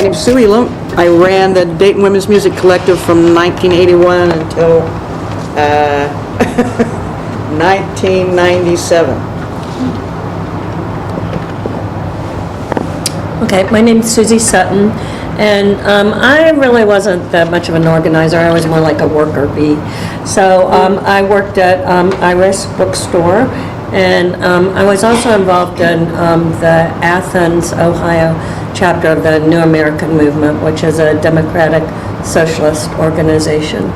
name's Sue Elam. I ran the Dayton Women's Music Collective from 1981 until 1997. Okay, my name's Susie Sutton, and I really wasn't that much of an organizer. I was more like a worker bee. So I worked at Iris Bookstore, and I was also involved in the Athens, Ohio chapter of the New American Movement, which is a democratic socialist organization.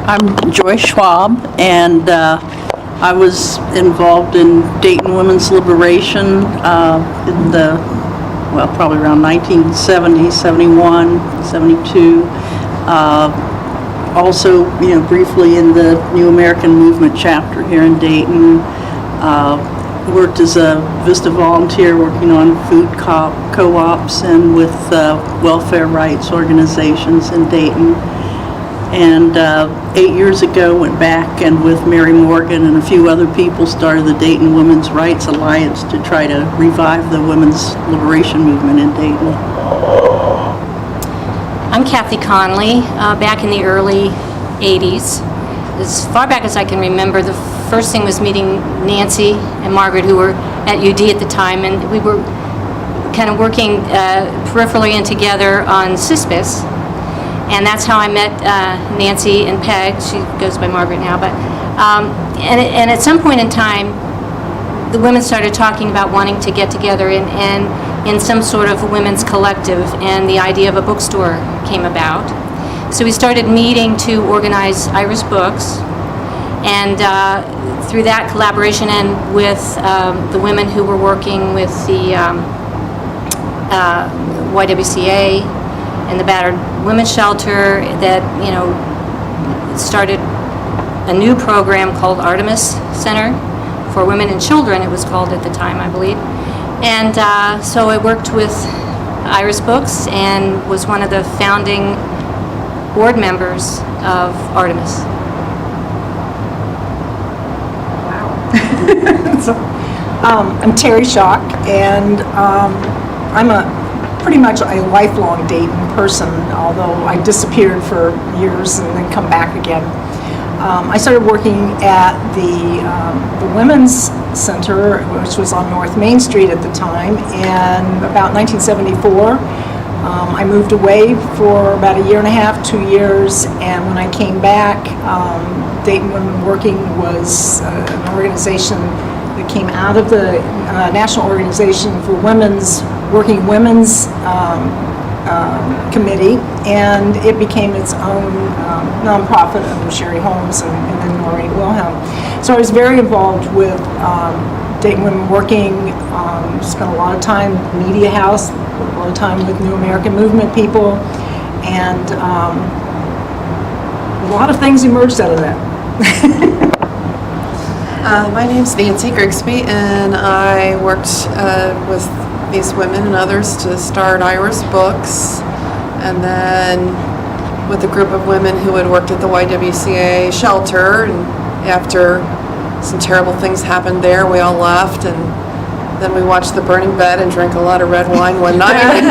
I'm Joy Schwab, and I was involved in Dayton Women's Liberation in the, well, probably around 1970, 71, 72. Also, briefly in the New American Movement chapter here in Dayton. Worked as a Vista volunteer working on food co-ops and with welfare rights organizations in Dayton. And 8 years ago went back and with Mary Morgan and a few other people started the Dayton Women's Rights Alliance to try to revive the women's liberation movement in Dayton. I'm Kathy Conley. Back in the early 80s, as far back as I can remember, the first thing was meeting Nancy and Margaret, who were at UD at the time, and we were kind of working peripherally and together on CISPIS. And that's how I met Nancy and Peg. She goes by Margaret now. But and at some point in time, the women started talking about wanting to get together in some sort of women's collective, and the idea of a bookstore came about. So we started meeting to organize Iris Books, and through that collaboration and with the women who were working with the YWCA and the Battered Women's Shelter, that started a new program called Artemis Center for Women and Children, it was called at the time, I believe. And so I worked with Iris Books and was one of the founding board members of Artemis. I'm Terry Schock, and I'm pretty much a lifelong Dayton person, although I disappeared for years and then come back again. I started working at the Women's Center, which was on North Main Street at the time, and about 1974, I moved away for about a year and a half, 2 years, and when I came back, Dayton Women Working was an organization that came out of the National Organization for Working Women's Committee, and it became its own nonprofit under Sherry Holmes and then Noreen Wilhelm. So I was very involved with Dayton Women Working, spent a lot of time at the Media House, a lot of time with New American Movement people, and a lot of things emerged out of that. My name's Nancy Grigsby, and I worked with these women and others to start Iris Books, and then with a group of women who had worked at the YWCA shelter, and after some terrible things happened there, we all left, and then we watched the burning bed and drank a lot of red wine one night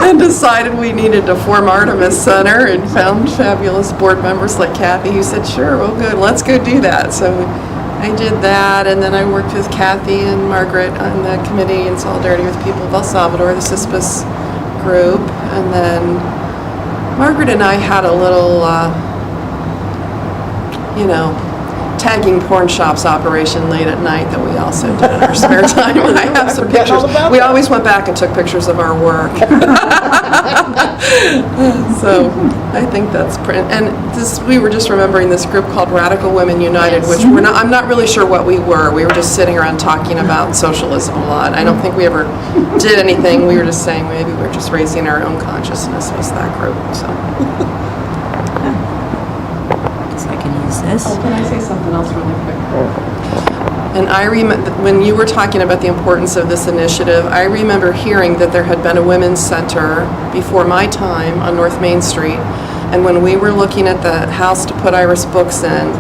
and decided we needed to form Artemis Center, and found fabulous board members like Kathy who said, sure, well, good, let's go do that. So I did that, and then I worked with Kathy and Margaret on the committee in solidarity with the people of El Salvador, the CISPIS group, and then Margaret and I had a little, tagging porn shops operation late at night that we also did in our spare time. I have some pictures. We always went back and took pictures of our work. So I think that's pretty. And we were just remembering this group called Radical Women United, which I'm not really sure what we were. We were just sitting around talking about socialism a lot. I don't think we ever did anything. We were just saying maybe we're just raising our own consciousness, was that group. So. This. Oh, can I say something else really quick? And I remember, when you were talking about the importance of this initiative, I remember hearing that there had been a women's center before my time on North Main Street, and when we were looking at the house to put Iris Books in,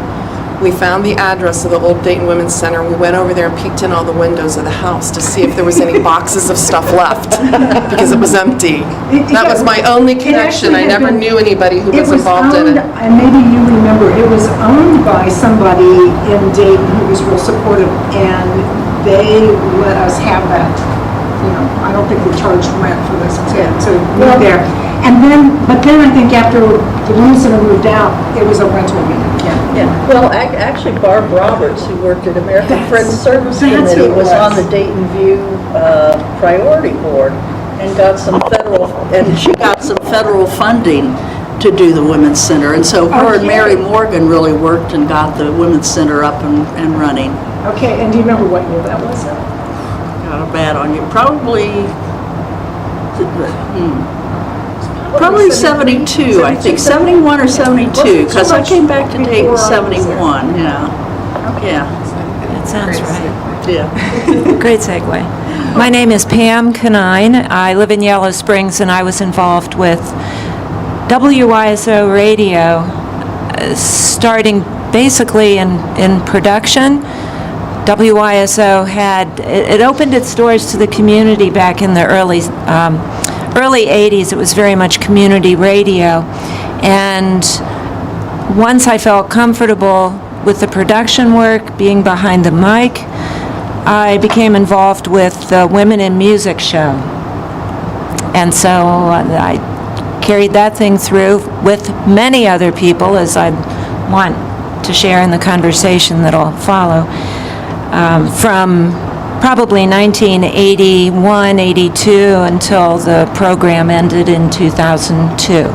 we found the address of the old Dayton Women's Center. We went over there and peeked in all the windows of the house to see if there was any boxes of stuff left, because it was empty. That was my only connection. I never knew anybody who was involved in it. And maybe you remember, it was owned by somebody in Dayton who was real supportive, and they let us have that. You know, I don't think we charged rent for this to be there. And then, but then I think after the Women's Center moved out, it was a rental unit again. Yeah, well, actually Barb Roberts, who worked at American Friends Service that's who Committee, it was on was. the Dayton View Priority Board and got some federal, And she got some federal funding to do the Women's Center. And so her and Mary Morgan really worked and got the Women's Center up and running. Okay, and do you remember what year that was? Got a bad on you. Probably 72, I think, 71 or 72, because I came back to Dayton in 71, yeah. Yeah, That sounds right. yeah. Great segue. My name is Pam Canine. I live in Yellow Springs, and I was involved with WYSO Radio, starting basically in production. WYSO it opened its doors to the community back in the early 80s. It was very much community radio. And once I felt comfortable with the production work, being behind the mic, I became involved with the Women in Music show. And so I carried that thing through with many other people, as I want to share in the conversation that'll follow. From probably 1981, 82, until the program ended in 2002,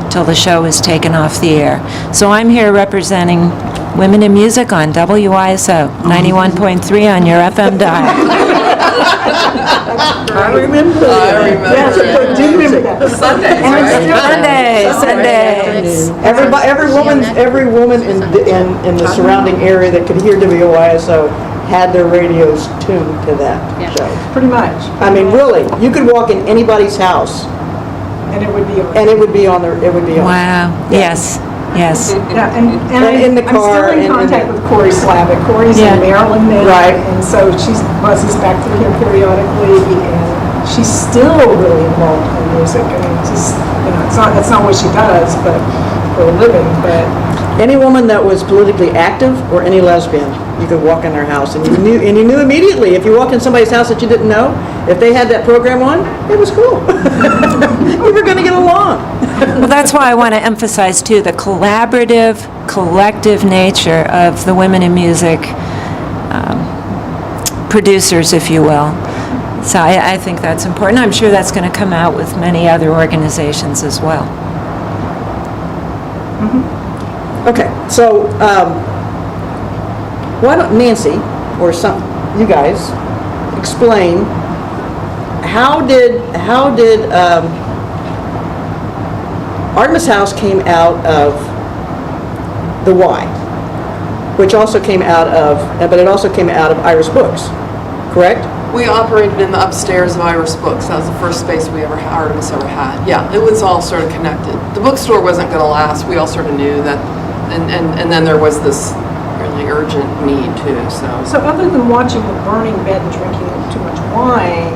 till the show was taken off the air. So I'm here representing Women in Music on WYSO, 91.3 on your FM dial. I remember that. Do you remember that? Sundays. Every woman in the surrounding area that could hear WYSO had their radios tuned to that show. Pretty much. I mean, really, you could walk in anybody's house And it would be on. and it would be on there. It would be on. Wow, yes, yes. Yeah, and In the car I'm still in and- contact with Corey Slavic. Corey's Yeah. in Maryland now. Right. And so she buzzes back through here periodically, and she's still really involved in music. I mean, just, you know, it's not what she does, but for a living, but Any woman that was politically active or any lesbian, you could walk in their house and you knew immediately. If you walked in somebody's house that you didn't know, if they had that program on, it was cool. We were going to get along. Well, that's why I want to emphasize, too, the collaborative, collective nature of the Women in Music producers, if you will. So I think that's important. I'm sure that's going to come out with many other organizations as well. Okay, so why don't Nancy or you guys explain how did Artemis House came out of the Y, which also came out of, but it also came out of Iris Books, correct? We operated in the upstairs of Iris Books. That was the first space Artemis ever had. Yeah, it was all sort of connected. The bookstore wasn't going to last. We all sort of knew that, and then there was this really urgent need too. So other than watching the burning bed and drinking too much wine,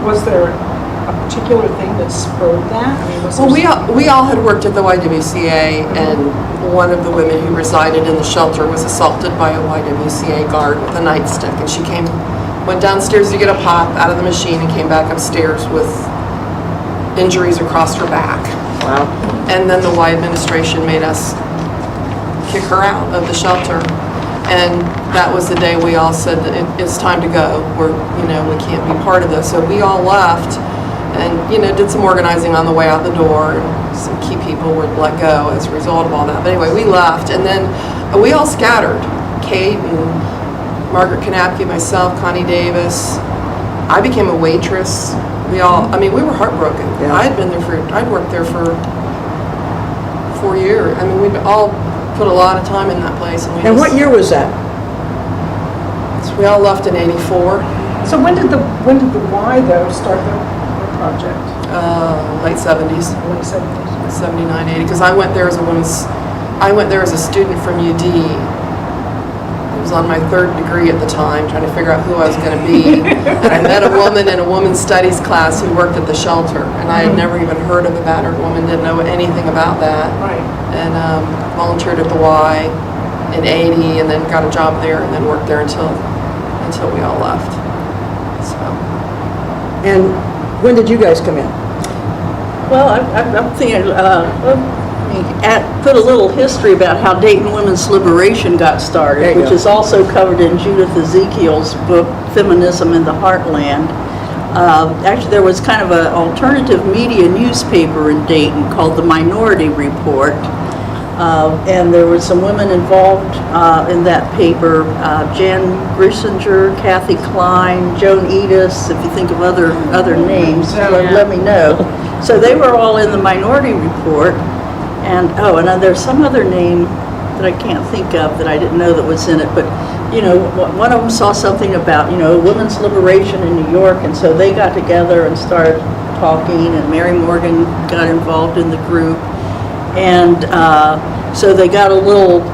was there a particular thing that spurred that? I mean, was Well, there we all had worked at the YWCA, and one of the women who resided in the shelter was assaulted by a YWCA guard with a nightstick, and she went downstairs to get a pop out of the machine and came back upstairs with injuries across her back. Wow. And then the Y administration made us kick her out of the shelter. And that was the day we all said that it's time to go. We can't be part of this. So we all left and, did some organizing on the way out the door. And some key people were let go as a result of all that. But anyway, we left. And then we all scattered. Kate and Margaret Kanapke, myself, Connie Davis. I became a waitress. We were heartbroken. Yeah. I'd worked there for 4 years. I mean, we all put a lot of time in that place. And what year was that? We all left in '84, So when did the Y though start their project? late '70s, Late 70s. 79, 80. Because I went there as a women's I went there as a student from UD. I was on my 3rd degree at the time, trying to figure out who I was going to be. And I met a woman in a women's studies class who worked at the shelter, and I had never even heard of a battered woman, didn't know anything about that. Right. And volunteered at the Y in '80, and then got a job there, and then worked there until we all left. So. And when did you guys come in? Well, I'm thinking, put a little history about how Dayton Women's Liberation got There started, you which go. is also covered in Judith Ezekiel's book, Feminism in the Heartland. Actually, there was kind of an alternative media newspaper in Dayton called the Minority Report. And there were some women involved in that paper, Jan Grissinger, Kathy Klein, Joan Edis, if you think of other names, let me know. So they were all in the Minority Report. And, and there's some other name that I can't think of that I didn't know that was in it, but, one of them saw something about, women's liberation in New York, and so they got together and started talking, and Mary Morgan got involved in the group. And so they got a little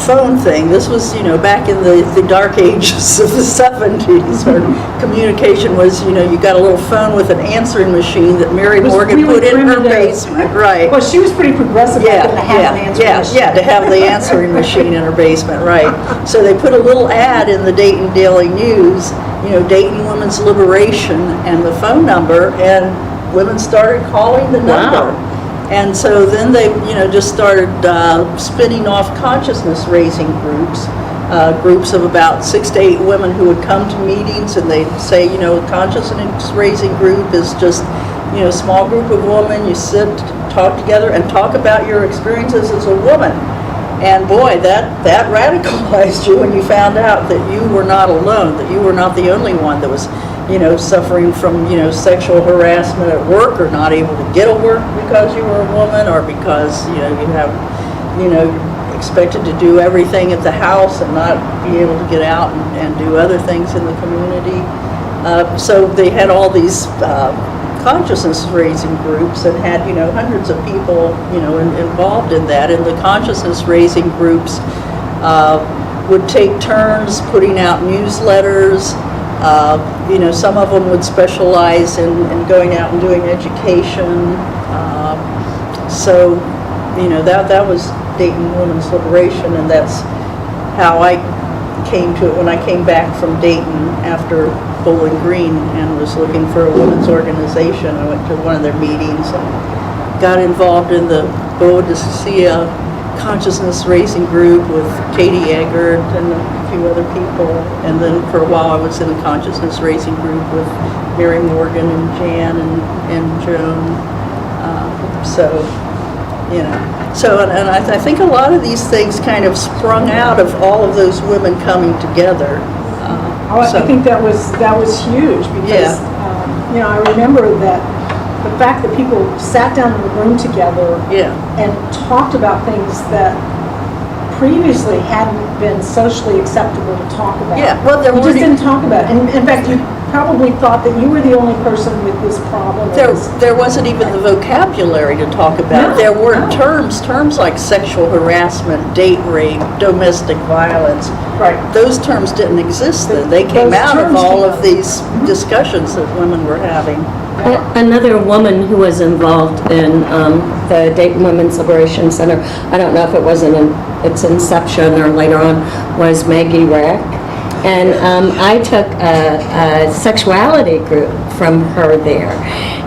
phone thing. This was, back in the dark ages of the 70s, where communication was, you got a little phone with an answering machine that Mary Morgan really put in her primitive. basement. Right. Well, she was pretty progressive back then to have an answering machine. Yeah, to have the answering machine in her basement, right. So they put a little ad in the Dayton Daily News, Dayton Women's Liberation, and the phone number, and women started calling the number. Wow. And so then they, just started spinning off consciousness-raising groups, groups of about 6 to 8 women who would come to meetings, and they'd say, consciousness-raising group is just, a small group of women, you sit, talk together, and talk about your experiences as a woman. And boy, that radicalized you when you found out that you were not alone, that you were not the only one that was suffering from, sexual harassment at work, or not able to get a work because you were a woman, or because, you have, expected to do everything at the house and not be able to get out and do other things in the community. So they had all these consciousness-raising groups, and had, hundreds of people, involved in that. And the consciousness-raising groups would take turns putting out newsletters. Some of them would specialize in going out and doing education. So, that was Dayton Women's Liberation, and that's how I came to it when I came back from Dayton after Bowling Green and was looking for a women's organization. I went to one of their meetings and got involved in the Boadicea consciousness raising group with Katie Eggert and a few other people, and then for a while I was in a consciousness raising group with Mary Morgan and Jan and Joan. And I think a lot of these things kind of sprung out of all of those women coming together. I think that was huge, because I remember that the fact that people sat down in the room together and talked about things that previously hadn't been socially acceptable to talk about. Yeah, well, you just didn't talk about it. And in fact, you probably thought that you were the only person with this problem. There wasn't even the vocabulary to talk about. No, there weren't no. terms like sexual harassment, date rape, domestic violence. Right. Those terms didn't exist then. They came Those out of terms all came of out. these discussions that women were having. Another woman who was involved in the Dayton Women's Liberation Center, I don't know if it was in its inception or later on, was Maggie Rack. And I took a sexuality group from her there.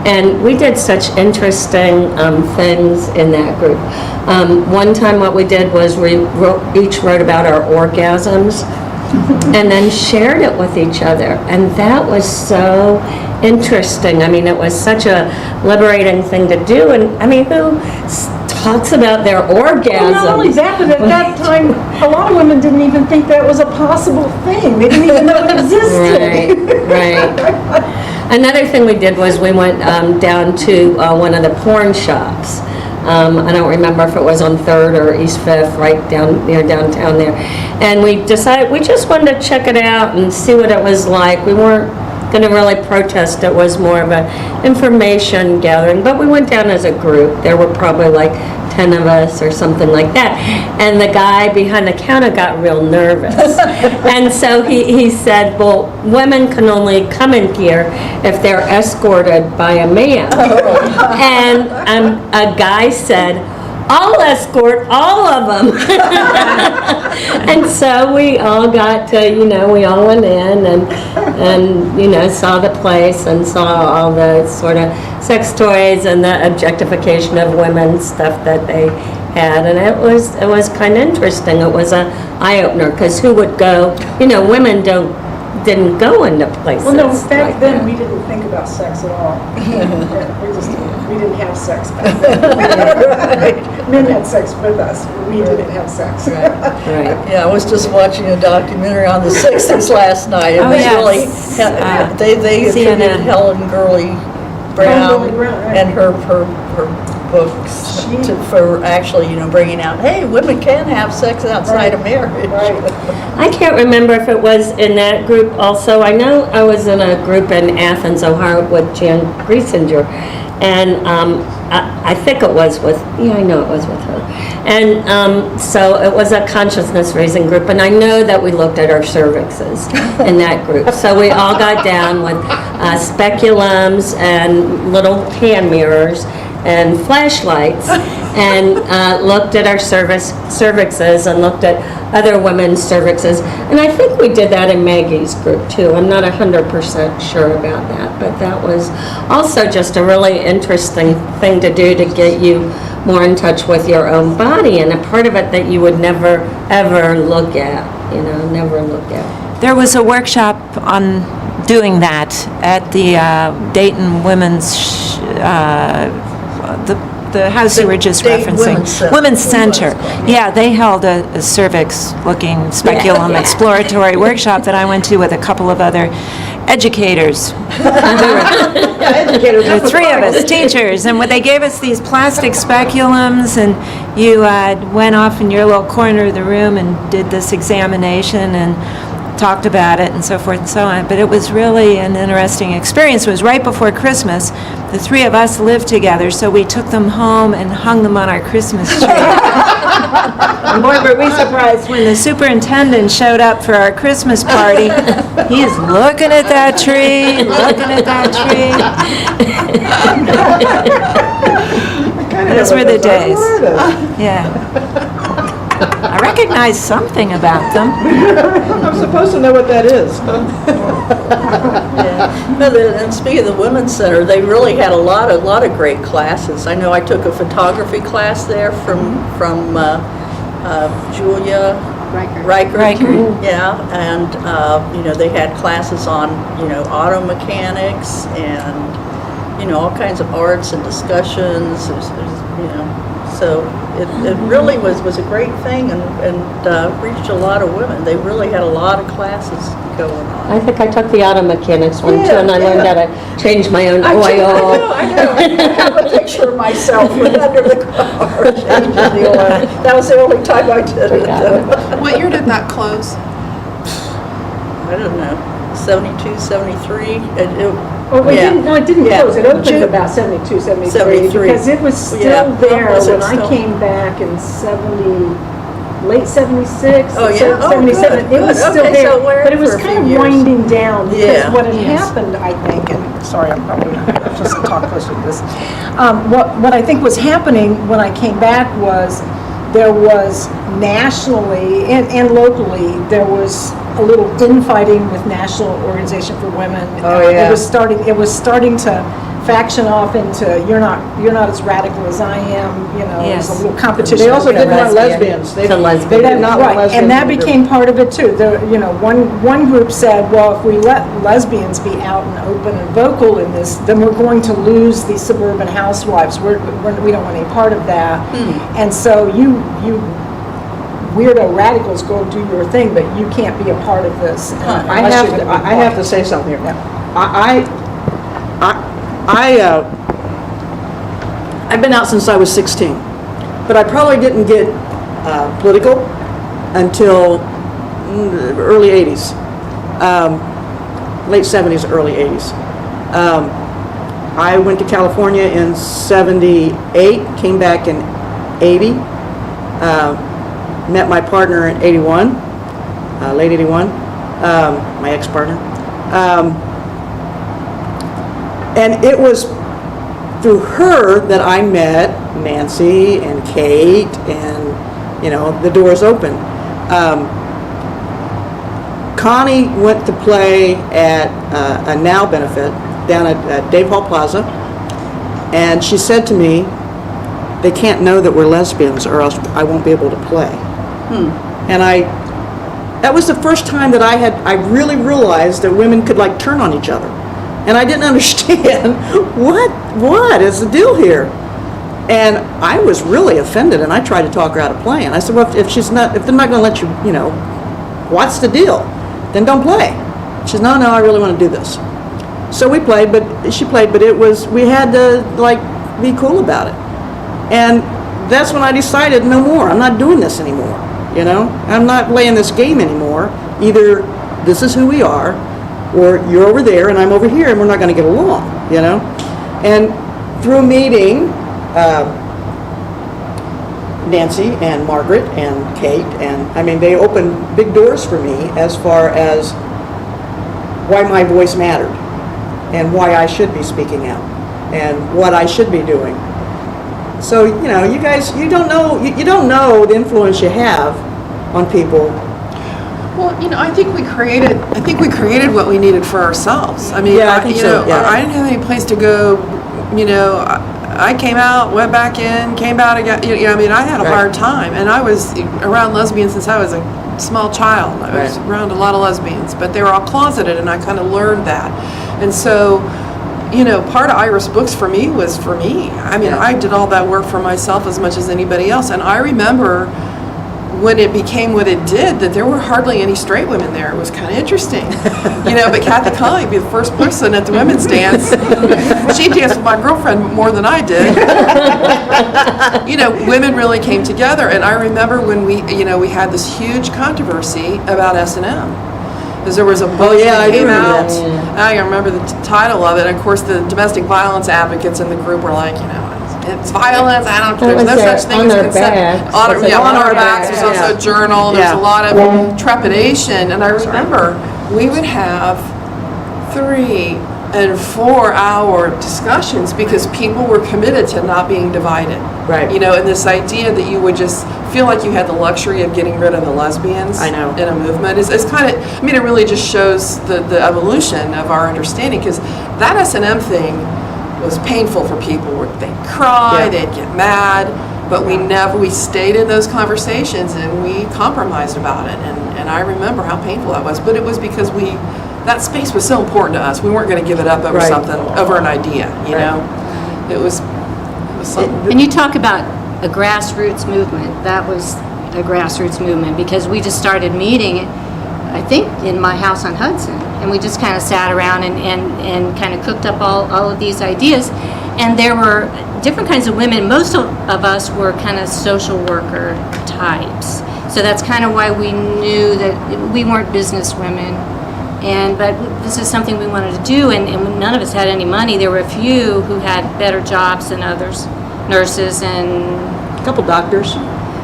And we did such interesting things in that group. One time what we did was we each wrote about our orgasms and then shared it with each other. And that was so interesting. I mean, it was such a liberating thing to do. And I mean, who talks about their orgasms? Well, not only that, but at that time, a lot of women didn't even think that was a possible thing. They didn't even know it existed. Right. Another thing we did was we went down to one of the porn shops. I don't remember if it was on 3rd or East 5th, right down near downtown there. And we decided we just wanted to check it out and see what it was like. We weren't going to really protest. It was more of an information gathering, but we went down as a group. There were probably like 10 of us or something like that. And the guy behind the counter got real nervous. And so he said, well, women can only come in here if they're escorted by a man. And a guy said, I'll escort all of them. And so we all got to, we all went in and saw the place and saw all the sort of sex toys and the objectification of women stuff that they had. And it was kind of interesting. It was an eye-opener, because who would go, women didn't go into places. Well, no, like back then, that. we didn't think about sex at all. We didn't have sex back then. Men had sex with us, we didn't have sex. Right. Yeah, I was just watching a documentary on the 60s last night. It Oh, was yes. really, they attributed CNN. Helen Gurley Brown Gurley Brown, right. and her books for actually, bringing out, hey, women can have sex outside of marriage. I can't remember if it was in that group also. I know I was in a group in Athens, Ohio with Jan Griesinger, and I think it was with, I know it was with her. And so it was a consciousness raising group, and I know that we looked at our cervixes in that group. So we all got down with speculums and little hand mirrors and flashlights and looked at our cervixes and looked at other women's cervixes. And I think we did that in Maggie's group too. I'm not 100% sure about that, but that was also just a really interesting thing to do to get you more in touch with your own body, and a part of it that you would never ever look at, never look at. There was a workshop on doing that at the Dayton Women's, the house you were just Dayton referencing. Women's Center. Yeah, they held a cervix-looking speculum exploratory workshop that I went to with a couple of other educators. Educators. The three of us, teachers, and they gave us these plastic speculums, and you went off in your little corner of the room and did this examination and talked about it and so forth and so on. But it was really an interesting experience. It was right before Christmas. The three of us lived together, so we took them home and hung them on our Christmas tree. And boy, were we surprised when the superintendent showed up for our Christmas party. He's looking at that tree, looking at that tree. Those were the days. Yeah. I recognize something about them. I'm supposed to know what that is. And speaking of the Women's Center, they really had a lot of great classes. I know I took a photography class there from Julia Reichert. Yeah, and they had classes on auto mechanics and all kinds of arts and discussions. So it really was a great thing and reached a lot of women. They really had a lot of classes going on. I think I took the auto mechanics one too, and I learned how to change my own oil. I know. I have a picture of myself under the car changing the oil. That was the only time I did it. What year did that close? I don't know, 72, 73. It didn't Yeah. close. It opened June- about 72, 73. 73. Because it was still Yeah. there Was it when I still? came back in late 76, Oh, yeah? Oh, 77. good, It was good. still Okay, there, so it went but it was for a few kind of years. winding down. Because Yeah. what had happened, I think, and sorry, I'm probably just talk closer to this. What I think was happening when I came back was there was nationally and locally, there was a little infighting with National Organization for Women. Oh, yeah. It was starting to faction off into you're not as radical as I am. It was Yes. a little competition. They also didn't want lesbian. lesbians. They The lesbian. They did not want Right, lesbians. and that in the group. became part of it too. One group said, well, if we let lesbians be out and open and vocal in this, then we're going to lose these suburban housewives. We don't want any part of that. And so you weirdo radicals go do your thing, but you can't be a part of this. I have to say something here. I've been out since I was 16, but I probably didn't get political until the early 80s. late 70s, early 80s. I went to California in 78, came back in 80, met my partner in 81, late 81, my ex-partner. And it was through her that I met Nancy and Kate, and, you know, the doors opened. Connie went to play at a Now benefit down at Dave Hall Plaza, and she said to me, they can't know that we're lesbians or else I won't be able to play. And that was the first time that I really realized that women could like turn on each other. And I didn't understand what is the deal here. And I was really offended, and I tried to talk her out of playing. I said, well, if they're not going to let you, you know, what's the deal? Then don't play. She said, no, I really want to do this. So we played, she played, but we had to like be cool about it. And that's when I decided, no more, I'm not doing this anymore, you know? I'm not playing this game anymore. Either this is who we are, or you're over there and I'm over here and we're not going to get along, you know? And through meeting Nancy and Margaret and Kate, and I mean, they opened big doors for me as far as why my voice mattered and why I should be speaking out and what I should be doing. So, you know, you guys, you don't know the influence you have on people. Well, you know, I think we created what we needed for ourselves. I mean, Yeah, I think so, yeah. I didn't have any place to go, you know, I came out, went back in, came out again, you know, I mean, I had a Right. hard time, and I was around lesbians since I was a small child. I was Right. around a lot of lesbians, but they were all closeted, and I kind of learned that. And so, you know, part of Iris Books for me was for me. I mean, Yeah. I did all that work for myself as much as anybody else, and I remember when it became what it did, that there were hardly any straight women there. It was kind of interesting, you know, but Kathy Colley would be the first person at the women's dance. She danced with my girlfriend more than I did. You know, women really came together, and I remember when we had this huge controversy about S&M. Because there was a book yeah, that I do came remember out. that. I remember the title of it. And of course, the domestic violence advocates in the group were like, you know, it's violence. I don't. There's no such thing as consent. On our backs. There's also a journal. There's a lot of trepidation. And I remember we would have 3 and 4 hour discussions because people were committed to not being divided. Right. You know, and this idea that you would just feel like you had the luxury of getting rid of the lesbians I know. in a movement is kind of, I mean, it really just shows the evolution of our understanding, because that S&M thing was painful for people. They'd cry, Yeah. they'd get mad, but we stayed in those conversations and we compromised about it. And I remember how painful that was, but it was because that space was so important to us. We weren't going to give it up over Right. something, over an idea, you Right. know? It was something. And you talk about a grassroots movement. That was a grassroots movement because we just started meeting, I think, in my house on Hudson. And we just kind of sat around and kind of cooked up all of these ideas. And there were different kinds of women. Most of us were kind of social worker types. So that's kind of why we knew that we weren't business women. But this is something we wanted to do, and none of us had any money. There were a few who had better jobs than others, nurses and A couple doctors.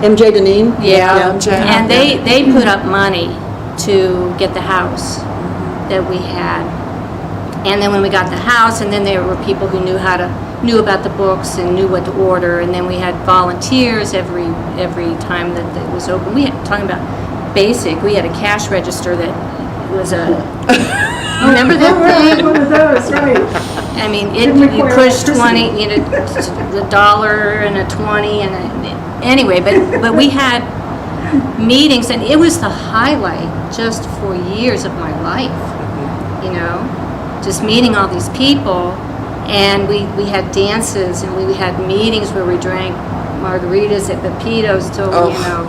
MJ Deneen. yeah, MJ. and they put up money to get the house that we had. And then when we got the house, and then there were people who knew about the books and knew what to order, and then we had volunteers every time that it was open. We had talking about basic. We had a cash register that was a. Remember that thing? One of those, right. I mean, Didn't you require pushed electricity. 20, the dollar and a 20 anyway, but we had meetings, and it was the highlight just for years of my life, you know, just meeting all these people, and we had dances, and we had meetings where we drank margaritas at Pepito's till, you know,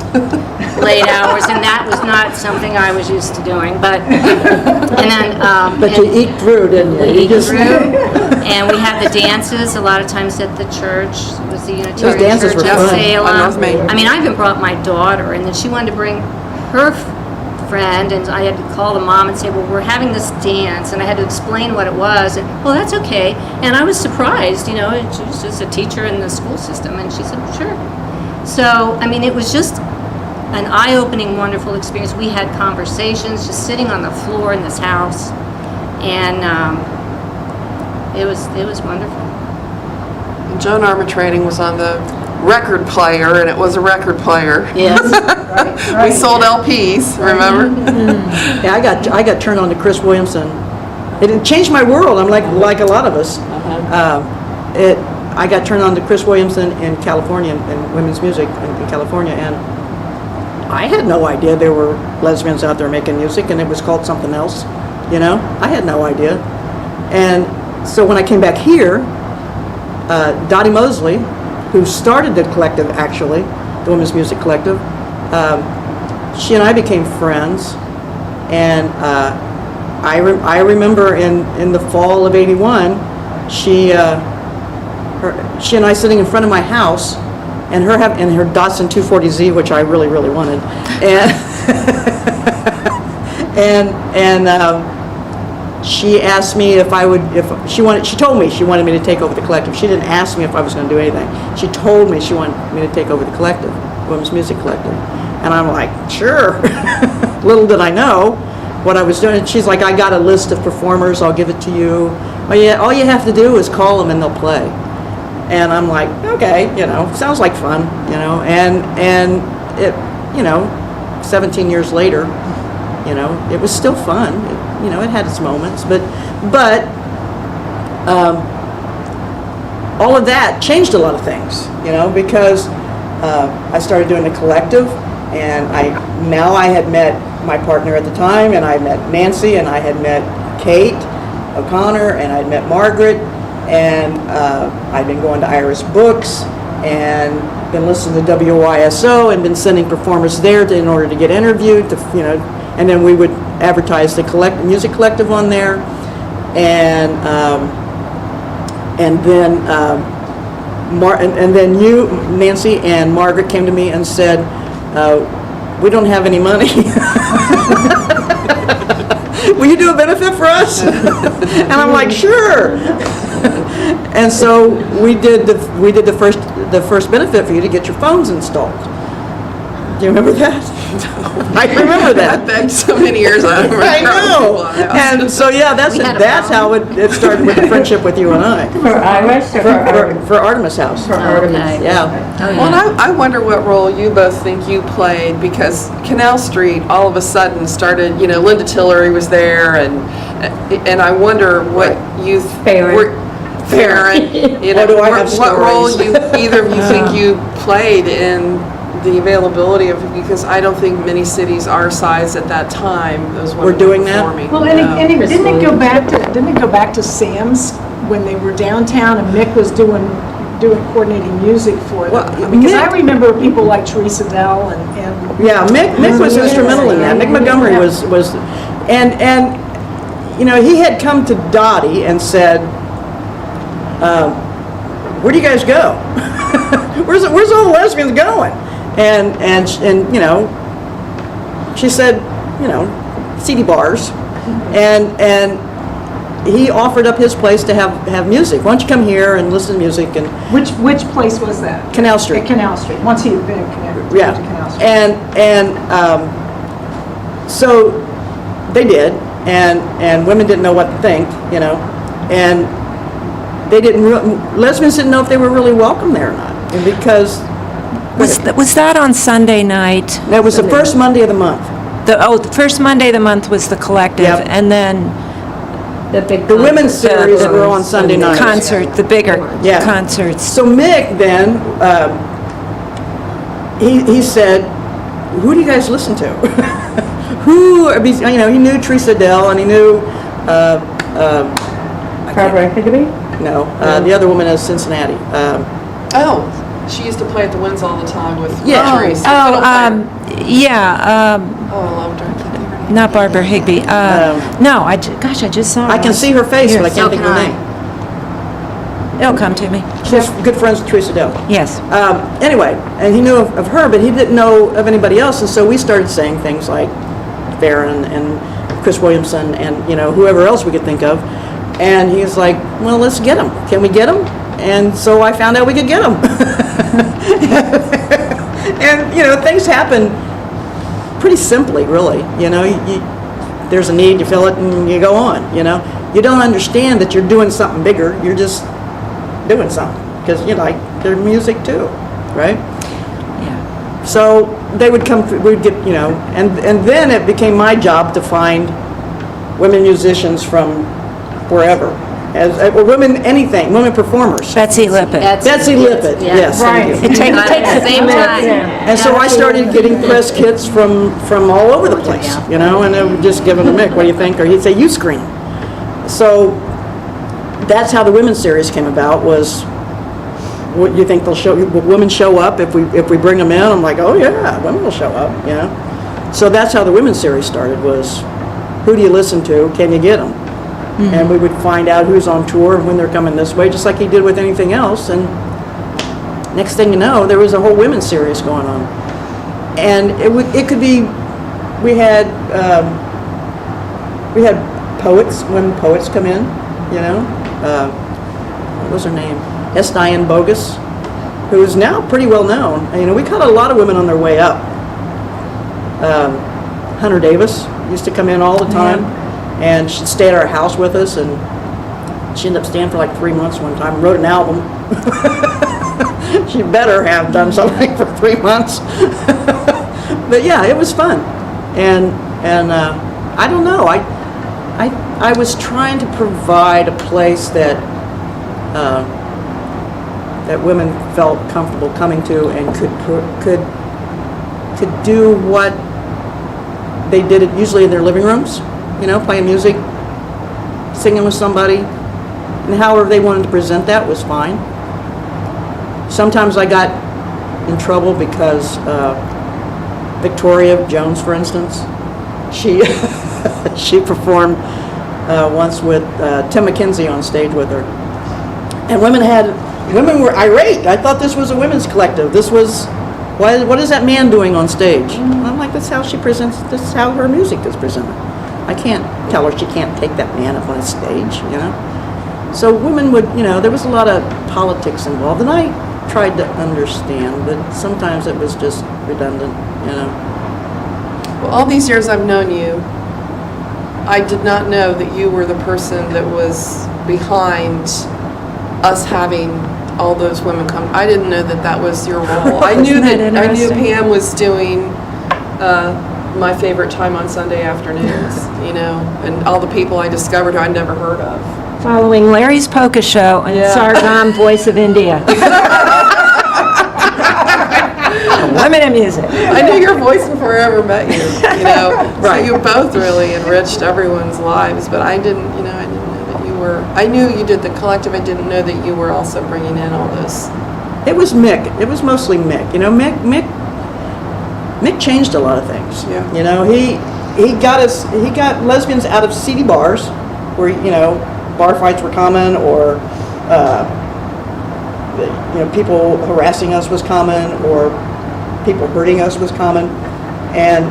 late hours, and that was not something I was used to doing, but, and then, But you eke through, didn't you? we You eat just- through, and we had the dances a lot of times at the church. It was the Unitarian dances Church were of fun. Salem. On North Main. I mean, I even brought my daughter, and then she wanted to bring her friend, and I had to call the mom and say, well, we're having this dance, and I had to explain what it was, and, well, that's okay. And I was surprised, you know, and she was just a teacher in the school system, and she said, sure. So, I mean, it was just an eye-opening, wonderful experience. We had conversations just sitting on the floor in this house, and it was wonderful. Joan Armatrading was on the record player, and it was a record player. Yes. We sold LPs, remember? Yeah, I got turned on to Chris Williamson. It changed my world. I'm like a lot of us. I got turned on to Chris Williamson in California, in women's music in California, and I had no idea there were lesbians out there making music, and it was called something else. You know, I had no idea. And so when I came back here, Dottie Mosley, who started the collective, actually, the Women's Music Collective, she and I became friends, and I remember in the fall of '81, she and I sitting in front of my house, and her Datsun 240Z, which I really, really wanted, and she asked me she told me she wanted me to take over the collective. She didn't ask me if I was going to do anything. She told me she wanted me to take over the collective, Women's Music Collective. And I'm like, sure. Little did I know what I was doing. And she's like, I got a list of performers, I'll give it to you. All you have to do is call them and they'll play. And I'm like, okay, you know, sounds like fun, you know. And it, you know, 17 years later, you know, it was still fun. You know, it had its moments, but all of that changed a lot of things, you know, because I started doing the collective, and I had met my partner at the time, and I met Nancy, and I had met Kate O'Connor, and I'd met Margaret, and I'd been going to Iris Books, and been listening to WYSO, and been sending performers there in order to get interviewed, to, you know, and then we would advertise the music collective on there, and then you, Nancy, and Margaret came to me and said, we don't have any money. Will you do a benefit for us? And I'm like, sure. And so we did the first benefit for you to get your phones installed. Do you remember that? I remember that. That's so many years I remember. I know. And so yeah, that's how it started with the friendship with you and I. For Iris or For Artemis House. for Artemis? Yeah. Well, and I wonder what role you both think you played, because Canal Street all of a sudden started, you know, Linda Tillery was there, and I wonder what you Farron, you know, do I have what role stories? either of you think you played in the availability of, because I don't think many cities our size at that time, those women Were doing that? performing. Well, didn't it go back to Sam's when they were downtown and Mick was doing coordinating music for them? Well, Because Mick- I remember people like Teresa Dell and Yeah, Mick was instrumental in that. Mick Montgomery was, and you know, he had come to Dottie and said, where do you guys go? Where's all the lesbians going? And you know, she said, you know, CD bars, and he offered up his place to have music. Why don't you come here and listen to music? And which place was that? Canal Street. At Canal Street. Once he had been connected Yeah, to Canal Street. and so they did, and women didn't know what to think, you know, and they lesbians didn't know if they were really welcome there or not, and because Was that on Sunday night? that was the first Monday of the month. The first Monday of the month was the collective, Yep. and then The women's series were on Sunday nights. concert, the bigger Yeah. concerts. So Mick then, he said, who do you guys listen to? You know, he knew Teresa Dell, and he knew, Barbara Higbee? no, the other woman is Cincinnati. Oh, she used to play at the Winds all the time with Yeah. Teresa. Oh, Fiddle player. yeah, Oh, I loved her. I can't think of her name. not Barbara Higbee. No, I just saw her. I can see her face, but I can't So think of her can I. name. It'll come to me. She's good friends with Teresa Dell. Yes. Anyway, and he knew of her, but he didn't know of anybody else, and so we started saying things like, Farron and Chris Williamson and, whoever else we could think of. And he's like, well, let's get them. Can we get them? And so I found out we could get them. And, things happen pretty simply, really. There's a need, you fill it, and you go on, You don't understand that you're doing something bigger. You're just doing something. Because, they're music too, right? Yeah. So they would come, we'd get, and then it became my job to find women musicians from wherever. Women performers. Betsy Lippitt. Betsy Lippitt, yes. Thank you. It takes At the same time. And so I started getting press kits from all over the place, and I would just give them to Mick, what do you think? Or he'd say, you scream. So that's how the women's series came about, was, what you think will women show up if we bring them in? I'm like, oh yeah, women will show up, So that's how the women's series started, was, who do you listen to? Can you get them? Mm-hmm. And we would find out who's on tour and when they're coming this way, just like he did with anything else. And next thing you know, there was a whole women's series going on. And it could be, we had poets, women poets come in, what was her name? S. Diane Bogus, who is now pretty well known. We caught a lot of women on their way up. Hunter Davis used to come in all the time. And she'd stay at our house with us, and she ended up staying for like 3 months one time, wrote an album. She better have done something for 3 months. But yeah, it was fun. And I don't know, I was trying to provide a place that that women felt comfortable coming to and could do what they did it usually in their living rooms. Playing music, singing with somebody, and however they wanted to present that was fine. Sometimes I got in trouble because Victoria Jones, for instance, she she performed once with Tim McKenzie on stage with her, and women were irate. I thought this was a women's collective. This was, what is that man doing on stage? And I'm like, that's how she presents. This is how her music is presented. I can't tell her she can't take that man up on a stage, So women would, there was a lot of politics involved, and I tried to understand, but sometimes it was just redundant, Well, all these years I've known you, I did not know that you were the person that was behind us having all those women come. I didn't know that was your role. I knew Pam was doing my favorite time on Sunday afternoons, and all the people I discovered who I'd never heard of. Following Larry's Polka Show and Sargam, Voice of India. Women in music. I knew your voice before I ever met you, Right. So you both really enriched everyone's lives, but I didn't know that you were, I knew you did the collective, I didn't know that you were also bringing in all this. It was Mick. It was mostly Mick. Mick changed a lot of things. Yeah. He got lesbians out of seedy bars where, bar fights were common, or, people harassing us was common, or people hurting us was common, and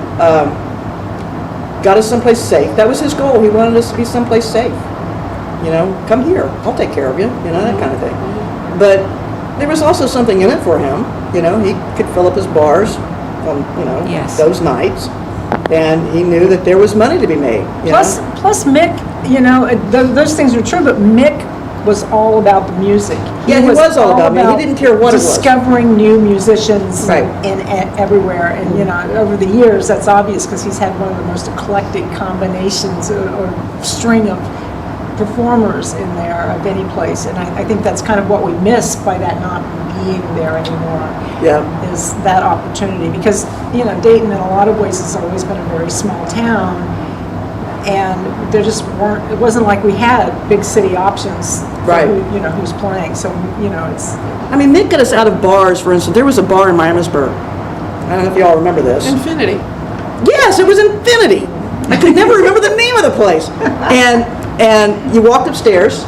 got us someplace safe. That was his goal. He wanted us to be someplace safe. Come here, I'll take care of you, that kind of thing. But there was also something in it for him. He could fill up his bars on, Yes. those nights, and he knew that there was money to be made. Plus Mick, those things are true, but Mick was all about the music. Yeah, he was all about me. He didn't care what it was. Discovering new musicians Right. in everywhere, and over the years, that's obvious because he's had one of the most eclectic combinations or string of performers in there of any place, and I think that's kind of what we miss by that not being there anymore. Yeah. Is that opportunity, because Dayton in a lot of ways has always been a very small town, and there just weren't. It wasn't like we had big city options. Right. For who's playing. So it's. I mean, Mick got us out of bars. For instance, there was a bar in Miamisburg. I don't know if you all remember this. Infinity. Yes, it was Infinity. I could never remember the name of the place. And you walked upstairs,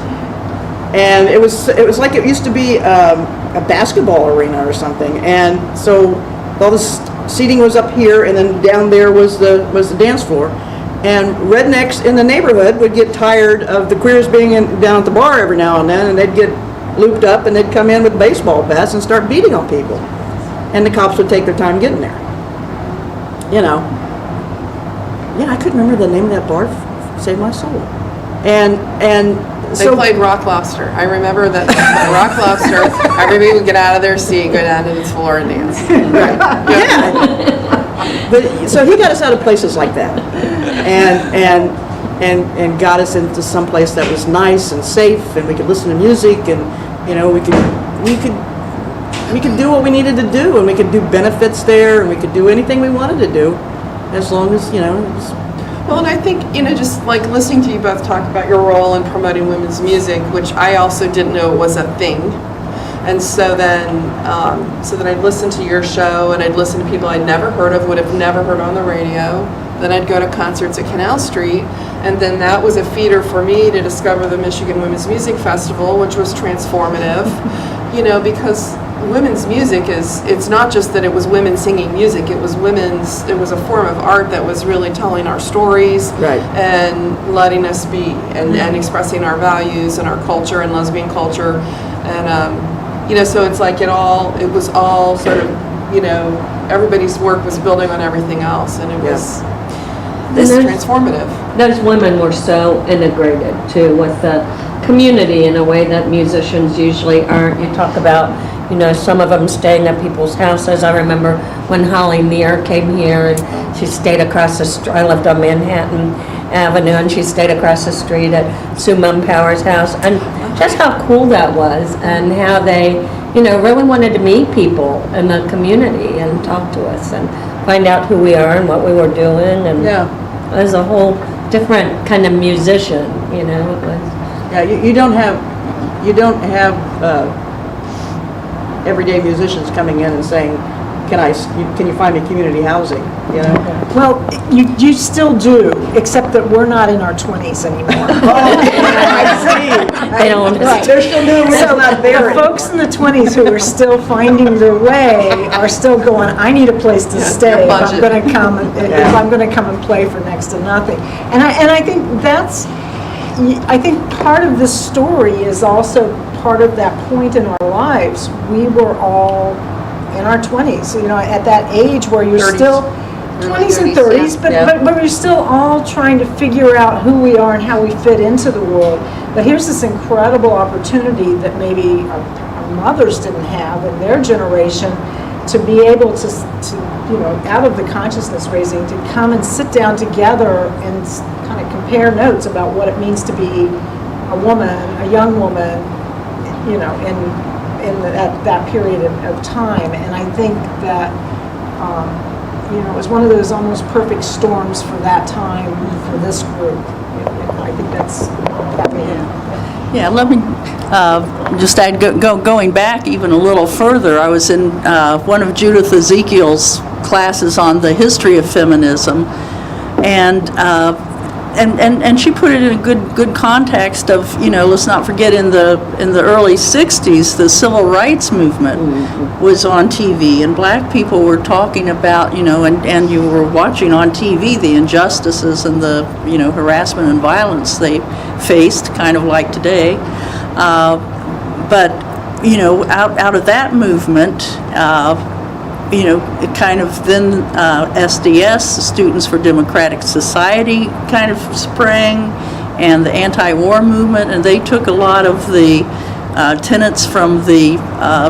and it was like it used to be a basketball arena or something. And so all seating was up here, and then down there was the dance floor. And rednecks in the neighborhood would get tired of the queers being down at the bar every now and then, and they'd get looped up, and they'd come in with baseball bats and start beating on people. And the cops would take their time getting there. You know. Yeah, I couldn't remember the name of that bar, saved my soul. And They so... played Rock Lobster. I remember that Rock Lobster, everybody would get out of their seat, go down to the floor and dance. Yeah. But, so he got us out of places like that. And got us into some place that was nice and safe, and we could listen to music, and, you know, we could do what we needed to do, and we could do benefits there, and we could do anything we wanted to do, as long as, you know, it was... Well, and I think, you know, just like listening to you both talk about your role in promoting women's music, which I also didn't know was a thing. And so then I'd listen to your show, and I'd listen to people I'd never heard of, would have never heard on the radio. Then I'd go to concerts at Canal Street, and then that was a feeder for me to discover the Michigan Women's Music Festival, which was transformative, you know, because women's music it's not just that it was women singing music, it was a form of art that was really telling our stories, Right. and letting us be, and expressing our values and our culture and lesbian culture, and you know, so it's like it was all sort of, you know, everybody's work was building on everything else, and it was transformative. Those women were so integrated too with the community in a way that musicians usually aren't. You talk about, you know, some of them staying at people's houses. I remember when Holly Neer came here, and she stayed across the street. I lived on Manhattan Avenue, and she stayed across the street at Sue Mumpower's house, and just how cool that was, and how they, you know, really wanted to meet people in the community and talk to us and find out who we are and what we were doing, and it was a whole different kind of musician, you know. It was. Yeah, you don't have everyday musicians coming in and saying, can you find me community housing, you know? Well, you still do, except that we're not in our 20s anymore. I see. They don't. They're still doing what's not there. The folks in the 20s who are still finding their way are still going, I need a place to stay if I'm going to come, if I'm going to come and play for next to nothing. And I think part of this story is also part of that point in our lives. We were all in our 20s, you know, at that age where you're 30s. still 20s and 30s, but we're still all trying to figure out who we are and how we fit into the world. But here's this incredible opportunity that maybe our mothers didn't have in their generation, to be able to you know, out of the consciousness raising, to come and sit down together and kind of compare notes about what it means to be a woman, a young woman, you know, in that period of time. And I think that, you know, it was one of those almost perfect storms for that time, for this group. I think that's Yeah, let me just add, going back even a little further, I was in one of Judith Ezekiel's classes on the history of feminism, and she put it in a good context of, you know, let's not forget in the early 60s, the civil rights movement was on TV, and black people were talking about, you know, and you were watching on TV the injustices and the, you know, harassment and violence they faced, kind of like today. But, you know, out of that movement, you know, it kind of then SDS, the Students for Democratic Society, kind of sprang, and the anti-war movement, and they took a lot of the tenets from the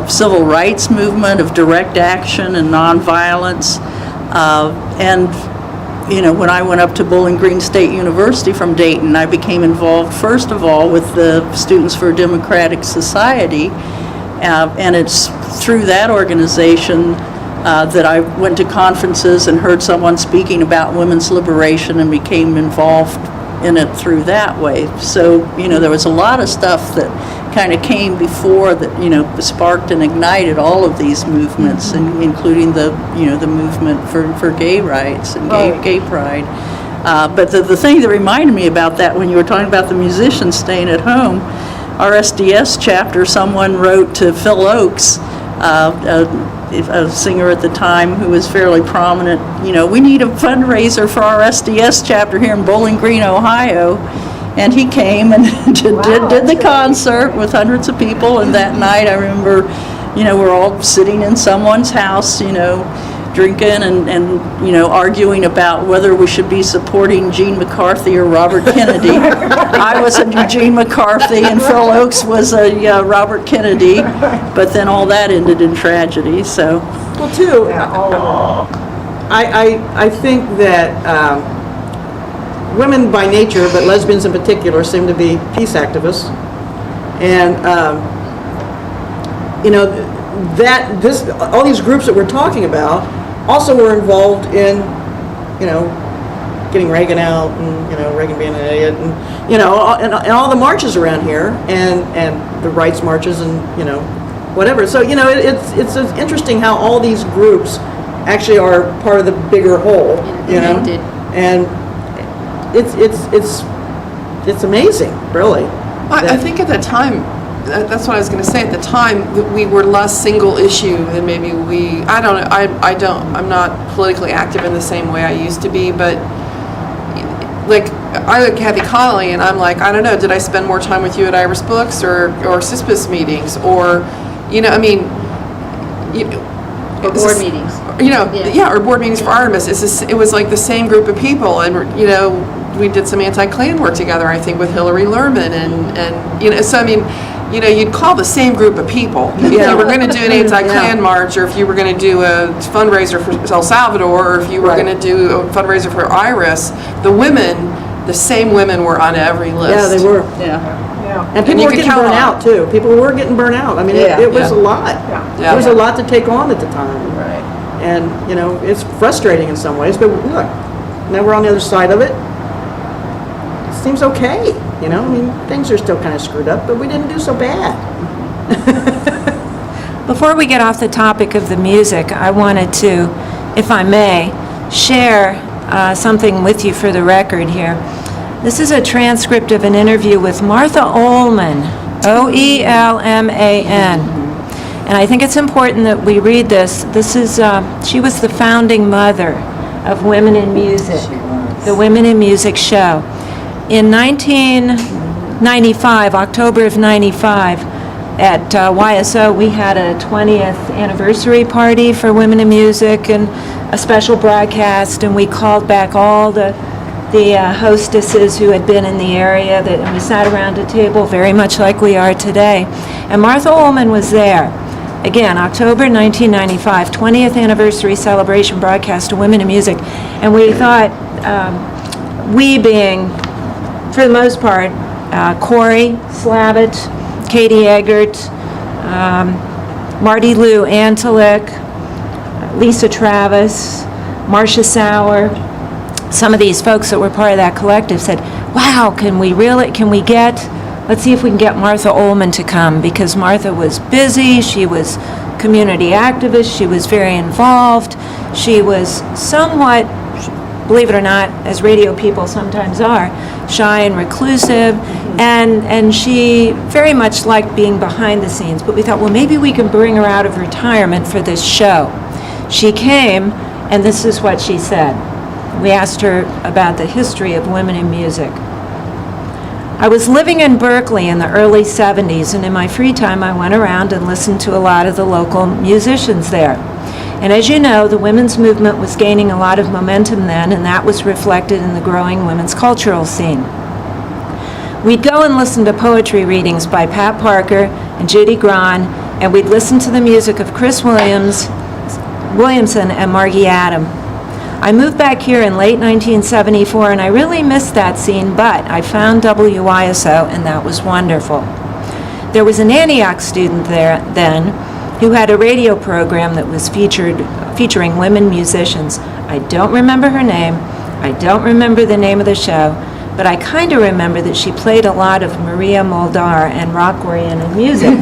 civil rights movement of direct action and nonviolence. And, you know, when I went up to Bowling Green State University from Dayton, I became involved, first of all, with the Students for Democratic Society, and it's through that organization that I went to conferences and heard someone speaking about women's liberation and became involved in it through that way. So, you know, there was a lot of stuff that kind of came before that, you know, sparked and ignited all of these movements, and including the, you know, the movement for gay rights and gay pride. But the thing that reminded me about that, when you were talking about the musicians staying at home, our SDS chapter, someone wrote to Phil Oakes a singer at the time who was fairly prominent, we need a fundraiser for our SDS chapter here in Bowling Green, Ohio. And he came and did the concert with hundreds of people. And that night, I remember, we're all sitting in someone's house, drinking and arguing about whether we should be supporting Gene McCarthy or Robert Kennedy. I was a Gene McCarthy and Phil Oakes was a Robert Kennedy, but then all that ended in tragedy, so. Well, too, I think that women by nature, but lesbians in particular, seem to be peace activists. And, all these groups that we're talking about also were involved in, getting Reagan out and, Reagan being an idiot and, and all the marches around here and the rights marches and, whatever. So, it's interesting how all these groups actually are part of the bigger whole, Connected. And it's amazing, really. I think at the time, that's what I was going to say. At the time, that we were less single issue than maybe I don't know. I'm not politically active in the same way I used to be, but like I look at Kathy Connolly and I'm like, I don't know, did I spend more time with you at Iris Books or CISPAS meetings or, Or board meetings. Or board meetings for Artemis. It was like the same group of people, and we did some anti-Klan work together, I think, with Hillary Lerman, and so I mean, you'd call the same group of people. If you were going to do an anti-Klan march, or if you were going to do a fundraiser for El Salvador, or if you were going to do a fundraiser for Iris, the same women were on every list. Yeah, they were. Yeah. And people you were could getting count burnt on out, too. People were getting burnt out. I mean, it was a lot. Yeah. It was a lot to take on at the time. Right. And, it's frustrating in some ways, but look, now we're on the other side of it. It seems okay, I mean, things are still kind of screwed up, but we didn't do so bad. Before we get off the topic of the music, I wanted to, if I may, share something with you for the record here. This is a transcript of an interview with Martha Ullman, Oelman. And I think it's important that we read this. This is, she was the founding mother of Women in Music, the Women in Music show. In 1995, October of 95, at YSO, we had a 20th anniversary party for Women in Music and a special broadcast, and we called back all the hostesses who had been in the area, and we sat around a table very much like we are today. And Martha Ullman was there. Again, October 1995, 20th anniversary celebration broadcast of Women in Music. And we thought, we being, for the most part, Corey Slavitt, Katie Eggert, Marty Lou Antalik, Lisa Travis, Marcia Sauer, some of these folks that were part of that collective said, wow, let's see if we can get Martha Ullman to come, because Martha was busy, she was community activist, she was very involved, she was somewhat, believe it or not, as radio people sometimes are, shy and reclusive, and she very much liked being behind the scenes. But we thought, well, maybe we can bring her out of retirement for this show. She came, and this is what she said. We asked her about the history of women in music. I was living in Berkeley in the early 70s, and in my free time I went around and listened to a lot of the local musicians there. And as you know, the women's movement was gaining a lot of momentum then, and that was reflected in the growing women's cultural scene. We'd go and listen to poetry readings by Pat Parker and Judy Grahn, and we'd listen to the music of Chris Williamson and Margie Adam. I moved back here in late 1974, and I really missed that scene, but I found WYSO, and that was wonderful. There was an Antioch student there then who had a radio program that was featuring women musicians. I don't remember her name, I don't remember the name of the show, but I kind of remember that she played a lot of Maria Muldaur and rock-oriented music.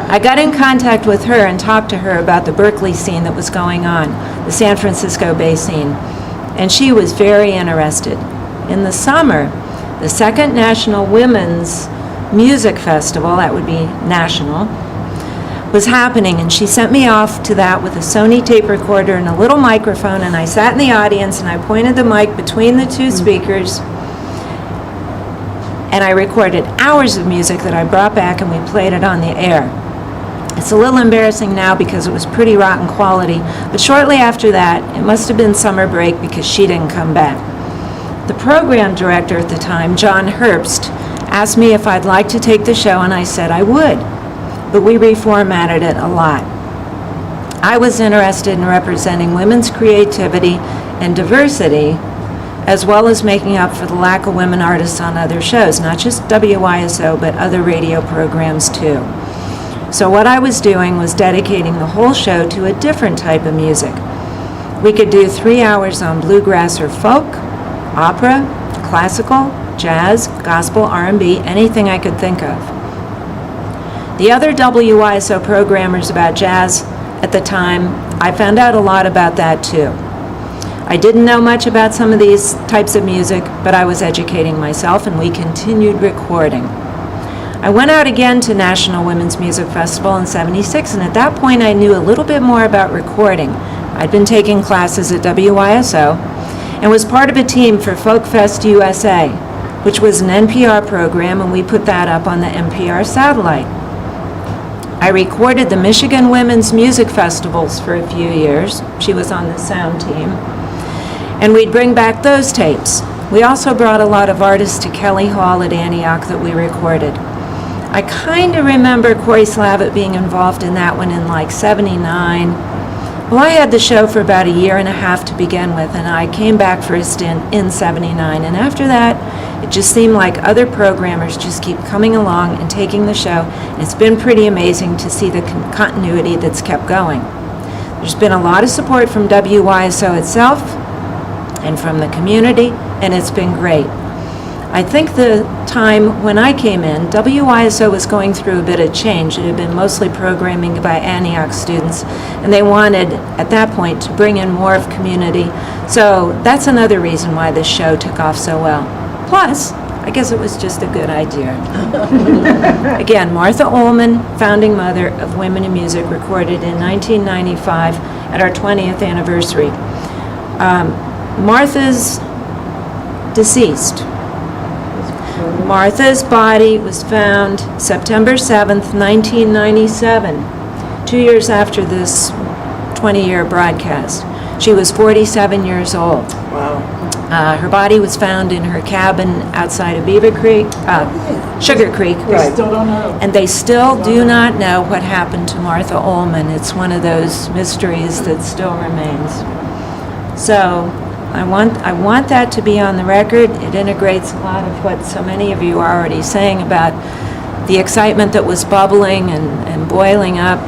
I got in contact with her and talked to her about the Berkeley scene that was going on, the San Francisco Bay scene, and she was very interested. In the summer, the second National Women's Music Festival, that would be national, was happening, and she sent me off to that with a Sony tape recorder and a little microphone, and I sat in the audience and I pointed the mic between the two speakers, and I recorded hours of music that I brought back and we played it on the air. It's a little embarrassing now because it was pretty rotten quality, but shortly after that, it must have been summer break because she didn't come back. The program director at the time, John Herbst, asked me if I'd like to take the show, and I said I would, but we reformatted it a lot. I was interested in representing women's creativity and diversity, as well as making up for the lack of women artists on other shows, not just WYSO, but other radio programs too. So what I was doing was dedicating the whole show to a different type of music. We could do 3 hours on bluegrass or folk, opera, classical, jazz, gospel, R&B, anything I could think of. The other WYSO programmers about jazz at the time, I found out a lot about that too. I didn't know much about some of these types of music, but I was educating myself, and we continued recording. I went out again to National Women's Music Festival in '76, and at that point I knew a little bit more about recording. I'd been taking classes at WYSO and was part of a team for Folk Fest USA, which was an NPR program, and we put that up on the NPR satellite. I recorded the Michigan Women's Music Festivals for a few years. She was on the sound team. And we'd bring back those tapes. We also brought a lot of artists to Kelly Hall at Antioch that we recorded. I kind of remember Corey Slavitt being involved in that one in like '79. Well, I had the show for about a year and a half to begin with, and I came back for a stint in '79. And after that, it just seemed like other programmers just keep coming along and taking the show. And it's been pretty amazing to see the continuity that's kept going. There's been a lot of support from WYSO itself and from the community, and it's been great. I think the time when I came in, WYSO was going through a bit of change. It had been mostly programming by Antioch students, and they wanted, at that point, to bring in more of community. So that's another reason why this show took off so well. Plus, I guess it was just a good idea. Again, Martha Ullman, founding mother of Women in Music, recorded in 1995 at our 20th anniversary. Martha's deceased. Martha's body was found September 7th, 1997, 2 years after this 20-year broadcast. She was 47 years old. Wow. Her body was found in her cabin outside of Sugar Creek. Right. Still don't know. And they still do not know what happened to Martha Ullman. It's one of those mysteries that still remains. So I want that to be on the record. It integrates a lot of what so many of you are already saying about the excitement that was bubbling and boiling up.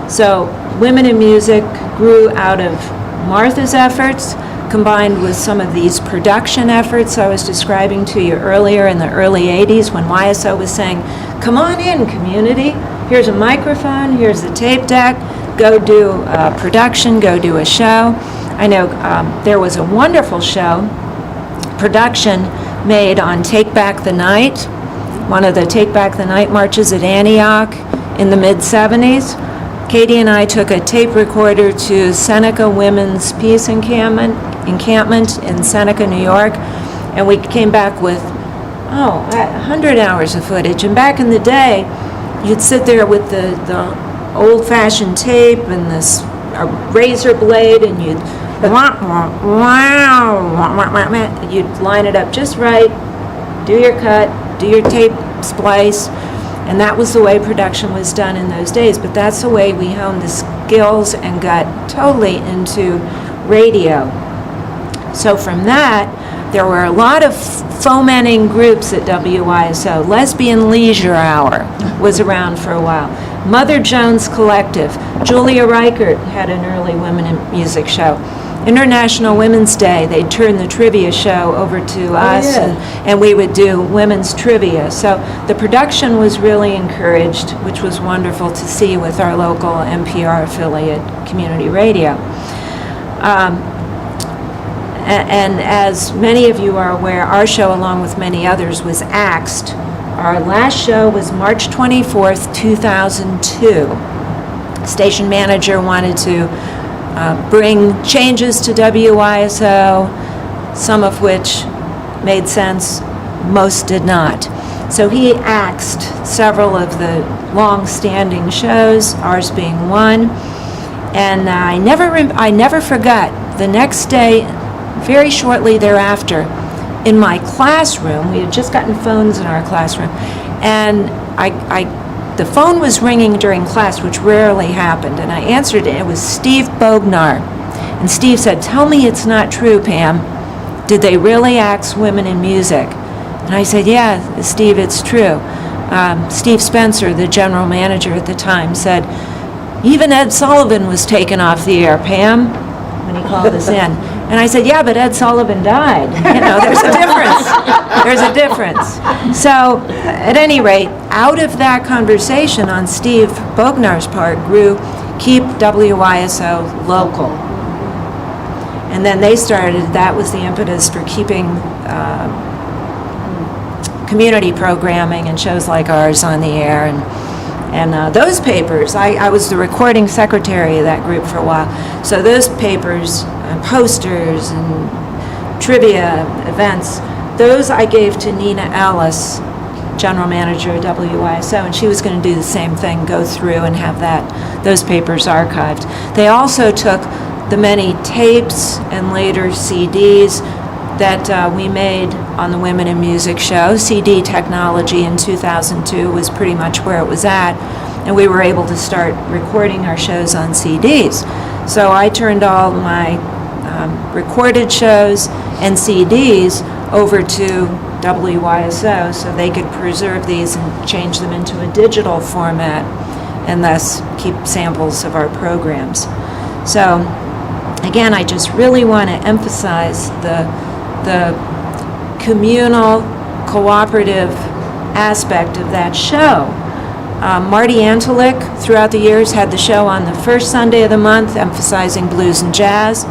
So Women in Music grew out of Martha's efforts, combined with some of these production efforts I was describing to you earlier in the early 80s when YSO was saying, come on in, community. Here's a microphone, here's the tape deck, go do production, go do a show. I know there was a wonderful show, production made on Take Back the Night, one of the Take Back the Night marches at Antioch in the mid-'70s. Katie and I took a tape recorder to Seneca Women's Peace Encampment in Seneca, New York, and we came back with, 100 hours of footage. And back in the day, you'd sit there with the old-fashioned tape and this razor blade, and you'd line it up just right, do your cut, do your tape splice, and that was the way production was done in those days. But that's the way we honed the skills and got totally into radio. So from that, there were a lot of fomenting groups at WYSO. Lesbian Leisure Hour was around for a while. Mother Jones Collective. Julia Reichert had an early women in music show. International Women's Day, they'd turn the trivia show over to us, and we would do women's trivia. So the production was really encouraged, which was wonderful to see with our local NPR affiliate, Community Radio. And as many of you are aware, our show, along with many others, was axed. Our last show was March 24th, 2002. station manager wanted to bring changes to WISO, some of which made sense, most did not. So he axed several of the long-standing shows, ours being one. And I never forgot, the next day, very shortly thereafter, in my classroom, we had just gotten phones in our classroom, and the phone was ringing during class, which rarely happened, and I answered it. It was Steve Bognar. And Steve said, "Tell me it's not true, Pam. Did they really axe women in music?" And I said, "Yeah, Steve, it's true." Steve Spencer, the general manager at the time, said, "Even Ed Sullivan was taken off the air, Pam," when he called us in. And I said, "Yeah, but Ed Sullivan died." You know, there's a difference. There's a difference. So, at any rate, out of that conversation on Steve Bognar's part grew keep WISO local. And then they started, that was the impetus for keeping community programming and shows like ours on the air. And those papers, I was the recording secretary of that group for a while. So those papers, posters and trivia events, those I gave to Nina Ellis, general manager of WISO, and she was going to do the same thing, go through and have those papers archived. They also took the many tapes and later CDs that we made on the Women in Music show. CD technology in 2002 was pretty much where it was at, and we were able to start recording our shows on CDs. So I turned all my recorded shows and CDs over to WISO so they could preserve these and change them into a digital format and thus keep samples of our programs. So again, I just really want to emphasize the communal, cooperative aspect of that show. Marty Antalik, throughout the years, had the show on the first Sunday of the month, emphasizing blues and jazz.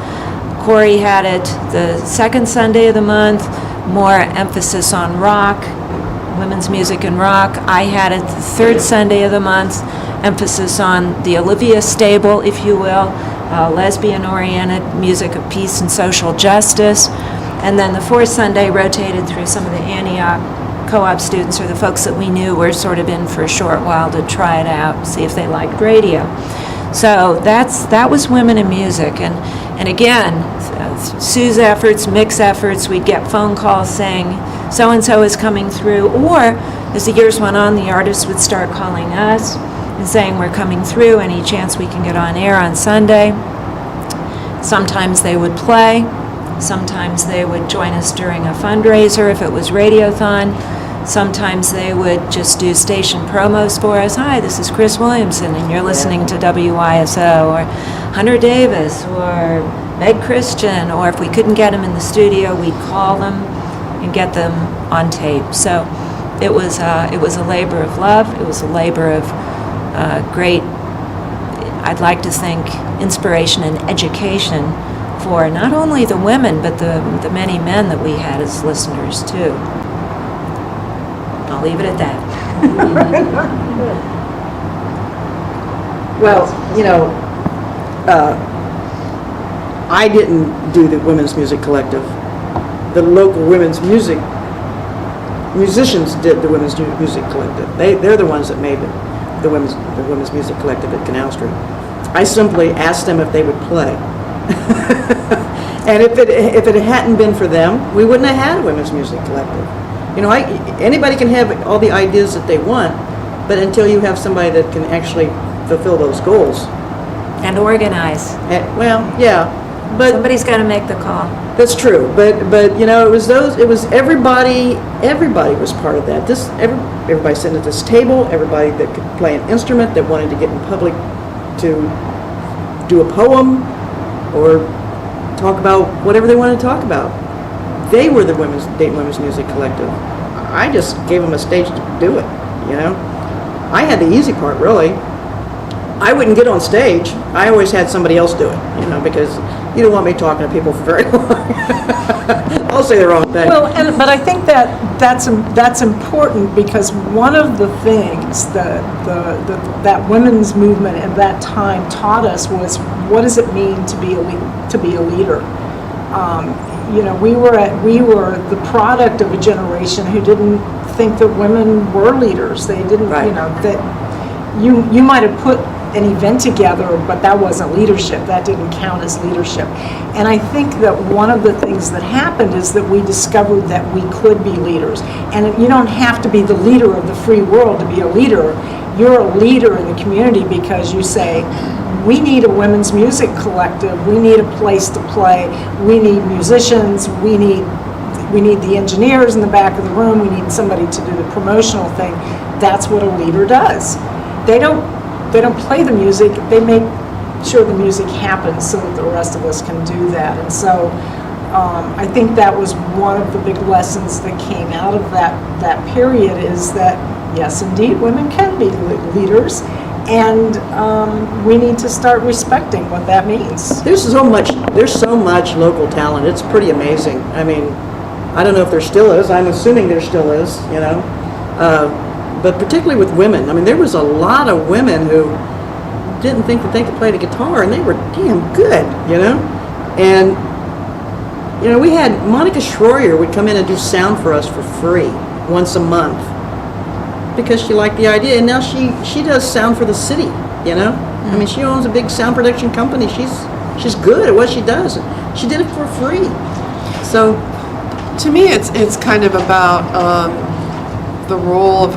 Corey had it the second Sunday of the month, more emphasis on rock, women's music and rock. I had it the third Sunday of the month, emphasis on the Olivia stable, if you will, lesbian-oriented music of peace and social justice. And then the fourth Sunday rotated through some of the Antioch co-op students, or the folks that we knew were sort of in for a short while to try it out, see if they liked radio. So that was Women in Music. And again, Sue's efforts, Mick's efforts, we'd get phone calls saying, so-and-so is coming through, or as the years went on, the artists would start calling us and saying, we're coming through, any chance we can get on air on Sunday. Sometimes they would play. Sometimes they would join us during a fundraiser if it was Radiothon. Sometimes they would just do station promos for us. Hi, this is Chris Williamson, and you're listening to WISO, or Hunter Davis, or Meg Christian, or if we couldn't get them in the studio, we'd call them and get them on tape. So it was a labor of love. It was a labor of great, I'd like to think, inspiration and education for not only the women, but the many men that we had as listeners, too. I'll leave it at that. Well, you know, I didn't do the Women's Music Collective. The local women's musicians did the Women's Music Collective. They're the ones that made the Women's Music Collective at Canal Street. I simply asked them if they would play. And if it hadn't been for them, we wouldn't have had a Women's Music Collective. You know, anybody can have all the ideas that they want, but until you have somebody that can actually fulfill those goals. And organize. Well, yeah, but Somebody's got to make the call. that's true. But you know, it was everybody was part of that. Everybody sitting at this table, everybody that could play an instrument, that wanted to get in public to do a poem or talk about whatever they wanted to talk about. They were the Dayton Women's Music Collective. I just gave them a stage to do it, you know. I had the easy part, really. I wouldn't get on stage. I always had somebody else do it, you know, because you don't want me talking to people for very long. I'll say the wrong thing. Well, but I think that's important, because one of the things that women's movement at that time taught us was, what does it mean to be a leader? We were the product of a generation who didn't think that women were leaders. They didn't, Right. That you might have put an event together, but that wasn't leadership. That didn't count as leadership. And I think that one of the things that happened is that we discovered that we could be leaders. And you don't have to be the leader of the free world to be a leader. You're a leader in the community because you say, we need a women's music collective, we need a place to play, we need musicians, we need the engineers in the back of the room, we need somebody to do the promotional thing. That's what a leader does. They don't play the music, they make sure the music happens so that the rest of us can do that. And so I think that was one of the big lessons that came out of that period, is that yes, indeed, women can be leaders, and we need to start respecting what that means. There's so much local talent. It's pretty amazing. I mean, I don't know if there still is. I'm assuming there still is, but particularly with women. I mean, there was a lot of women who didn't think that they could play the guitar, and they were damn good, And, we had Monica Schroyer would come in and do sound for us for free once a month because she liked the idea. And now she does sound for the city, I mean, she owns a big sound production company. She's good at what she does. She did it for free. So, To me, it's kind of about the role of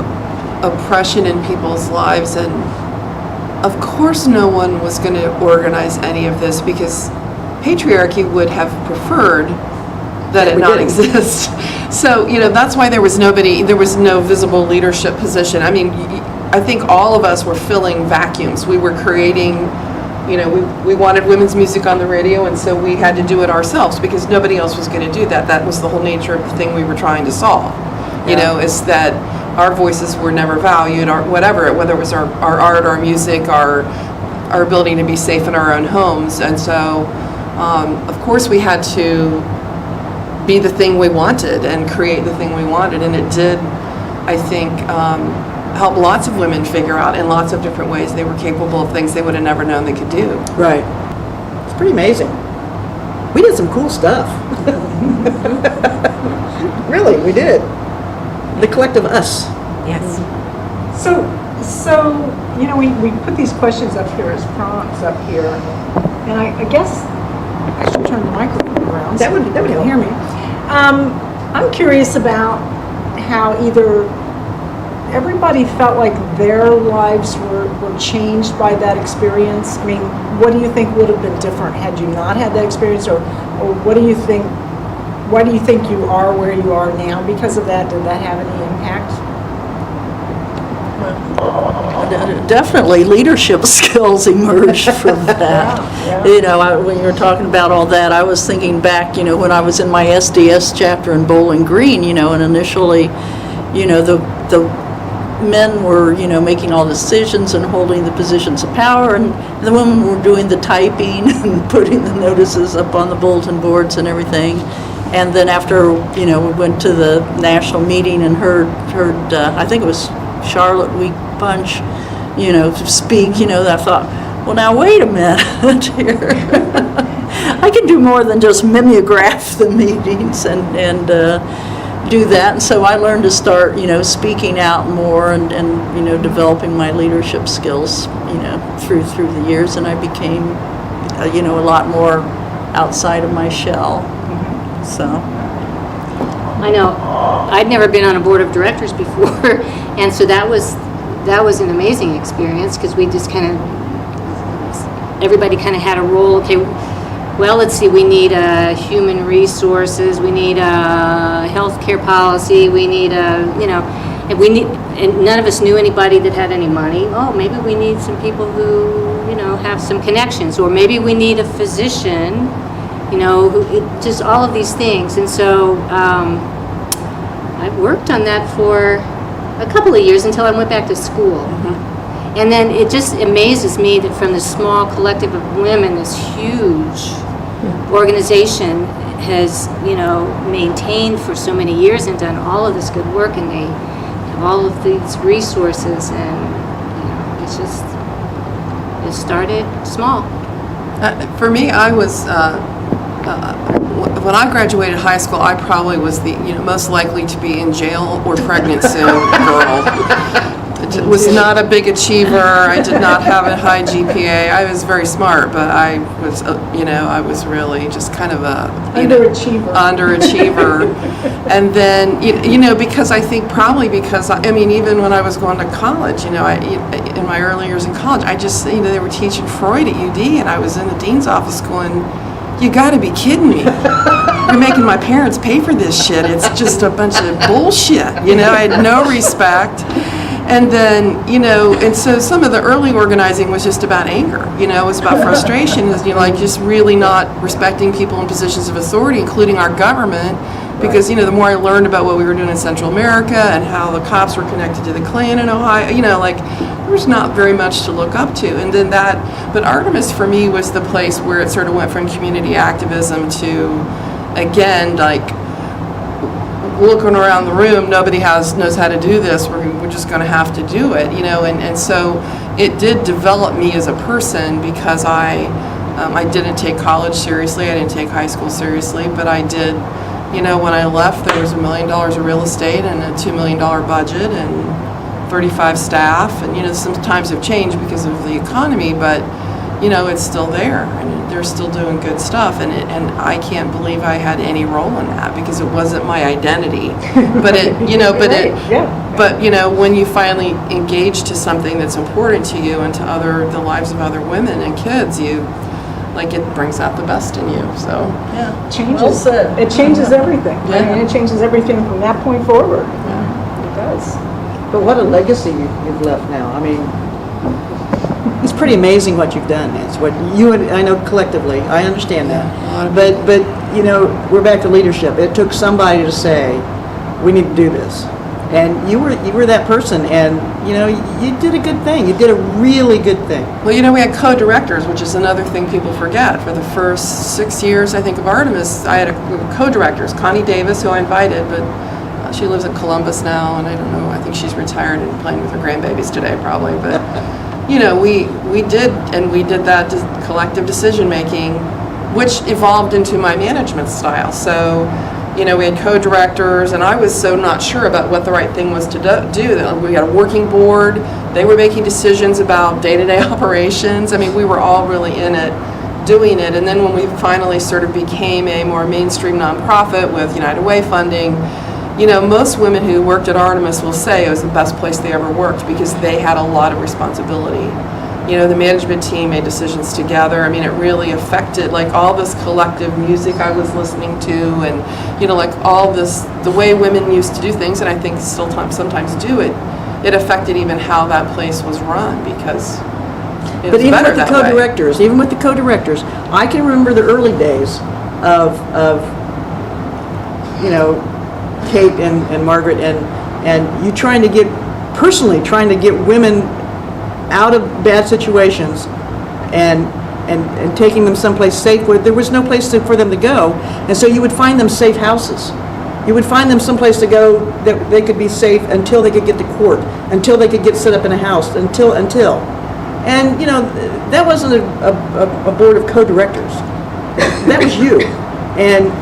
oppression in people's lives, and of course no one was going to organize any of this because patriarchy would have preferred that it not exist. So, that's why there was no visible leadership position. I mean, I think all of us were filling vacuums. We were creating, we wanted women's music on the radio, and so we had to do it ourselves because nobody else was going to do that. That was the whole nature of the thing we were trying to solve, is that our voices were never valued, or whatever, whether it was our art, our music, our ability to be safe in our own homes. And so, of course, we had to be the thing we wanted and create the thing we wanted. And it did, I think, help lots of women figure out in lots of different ways they were capable of things they would have never known they could do. right. It's pretty amazing. We did some cool stuff. Really, we did. The collective us. Yes. So we put these questions up here as prompts up here, and I guess I should turn the microphone around. That would so you help. can hear me. I'm curious about how either everybody felt like their lives were changed by that experience. I mean, what do you think would have been different had you not had that experience, or what do you think? Why do you think you are where you are now because of that? Did that have any impact? Definitely leadership skills emerged from that. When you were talking about all that, I was thinking back, when I was in my SDS chapter in Bowling Green, and initially, the men were, making all the decisions and holding the positions of power, and the women were doing the typing and putting the notices up on the bulletin boards and everything. And then after, we went to the national meeting and heard I think it was Charlotte Week Punch, speak, I thought, well, now wait a minute here. I can do more than just mimeograph the meetings and do that. And so I learned to start, speaking out more and developing my leadership skills, through the years. And I became, a lot more outside of my shell. So. I know, I'd never been on a board of directors before, and so that was an amazing experience, because we just everybody kind of had a role. Okay, well, let's see, we need human resources, we need a healthcare policy, we need and none of us knew anybody that had any money. Oh, maybe we need some people who, have some connections, or maybe we need a physician, just all of these things. And so I worked on that for a couple of years until I went back to school. Mm-hmm. And then it just amazes me that from this small collective of women, this huge organization, has, maintained for so many years and done all of this good work, and they have all of these resources, and, it's just, it started small. For me, I was, when I graduated high school, I probably was the, most likely to be in jail or pregnant soon girl. I was not a big achiever. I did not have a high GPA. I was very smart, but I was, I was really just kind of a underachiever. And then, because I think probably because, even when I was going to college, in my early years in college, I just, they were teaching Freud at UD, and I was in the dean's office going, you got to be kidding me. You're making my parents pay for this shit. It's just a bunch of bullshit. I had no respect. And then, and so some of the early organizing was just about anger, it was about frustration, just really not respecting people in positions of authority, including our government, because, the more I learned about what we were doing in Central America and how the cops were connected to the Klan in Ohio, there was not very much to look up to. And then but Artemis for me was the place where it sort of went from community activism to, again, looking around the room, nobody knows how to do this. We're just going to have to do it, and so it did develop me as a person, because I didn't take college seriously. I didn't take high school seriously, but I did. When I left, there was $1 million of real estate and a $2 million budget and 35 staff, and some times have changed because of the economy, but it's still there, and they're still doing good stuff, and I can't believe I had any role in that, because it wasn't my identity. But when you finally engage to something that's important to you and to the lives of other women and kids, it brings out the best in you. So Yeah. Changes. Well said. It changes everything. Yeah. It changes everything from that point forward. It does. But what a legacy you've left now. It's pretty amazing what you've done, Nancy. What you and I know collectively, I understand that. But we're back to leadership. It took somebody to say, we need to do this. And you were that person, and you did a good thing. You did a really good thing. Well, we had co-directors, which is another thing people forget. For the first 6 years, I think, of Artemis, I had co-directors. Connie Davis, who I invited, but she lives in Columbus now, and I don't know, I think she's retired and playing with her grandbabies today, probably. But we did that collective decision making, which evolved into my management style. So. We had co-directors, and I was so not sure about what the right thing was to do. We had a working board. They were making decisions about day-to-day operations. We were all really in it, doing it. And then when we finally sort of became a more mainstream nonprofit with United Way funding, most women who worked at Artemis will say it was the best place they ever worked, because they had a lot of responsibility. The management team made decisions together. It really affected, all this collective music I was listening to, and, all this, the way women used to do things, and I think still sometimes do it, it affected even how that place was run, because it was But even better with the that way. co-directors, I can remember the early days of Kate and Margaret, and you trying to get women out of bad situations and taking them someplace safe where there was no place for them to go. And so you would find them safe houses. You would find them someplace to go that they could be safe until they could get to court, until they could get set up in a house, until. And, that wasn't a board of co-directors. That was you. And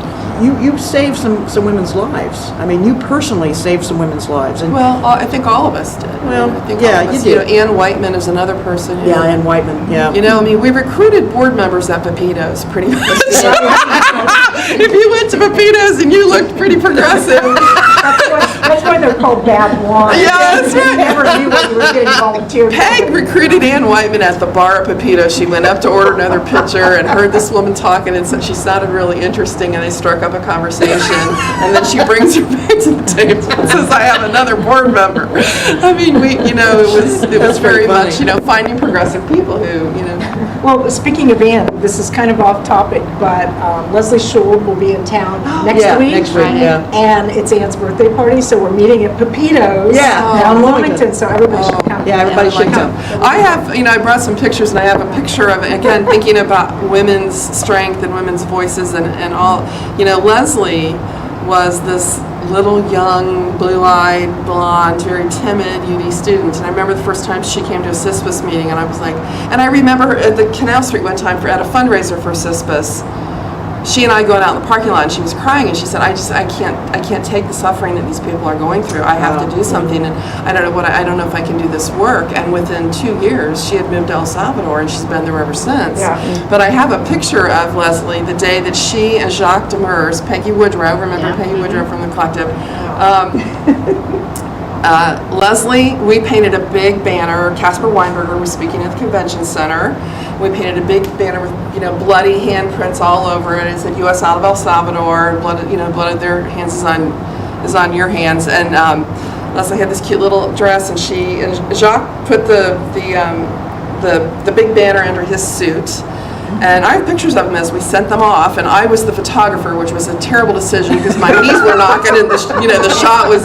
you saved some women's lives. You personally saved some women's lives. And Well, I think all of us did. Well, I think yeah, all of us, you did. Ann Whiteman is another person. Who, Ann Whiteman, yeah. we recruited board members at Pepito's pretty much. If you went to Pepito's and you looked pretty progressive. That's why they're called bad blondes. Yeah, that's right. You never knew when you were getting volunteered. Peg recruited Ann Whiteman at the bar at Pepito's. She went up to order another pitcher and heard this woman talking, and she sounded really interesting, and they struck up a conversation. And then she brings her back to the table and says, "I have another board member." It was very much, finding progressive people who, Well, speaking of Ann, this is kind of off topic, but Leslie Schuld will be in town next week. Next week, And it's Ann's birthday party, so we're meeting at Pepito's Yeah, down on in Wilmington, Wilmington. so everybody should come Yeah, everybody And I'm should like, come. I have, I brought some pictures, and I have a picture of, again, thinking about women's strength and women's voices and all. Leslie was this little young, blue-eyed, blonde, very timid UD student. And I remember the first time she came to a CISPAS meeting, and I was like, and I remember her at the Canal Street one time at a fundraiser for CISPAS. She and I going out in the parking lot, and she was crying, and she said, I can't take the suffering that these people are going through. I have to do something, and I don't know if I can do this work. And within 2 years, she had moved to El Salvador, and she's been there ever since. Yeah. But I have a picture of Leslie the day that she and Jacques Demers, Peggy Woodrow, remember Peggy Woodrow from the collective, Leslie, we painted a big banner. Casper Weinberger was speaking at the convention center. We painted a big banner with, bloody handprints all over it. It said "U.S. out of El Salvador." Blood of their hands is on your hands. And Leslie had this cute little dress, and Jacques put the big banner under his suit. And I have pictures of them as we sent them off, and I was the photographer, which was a terrible decision because my knees were knocking and the shot was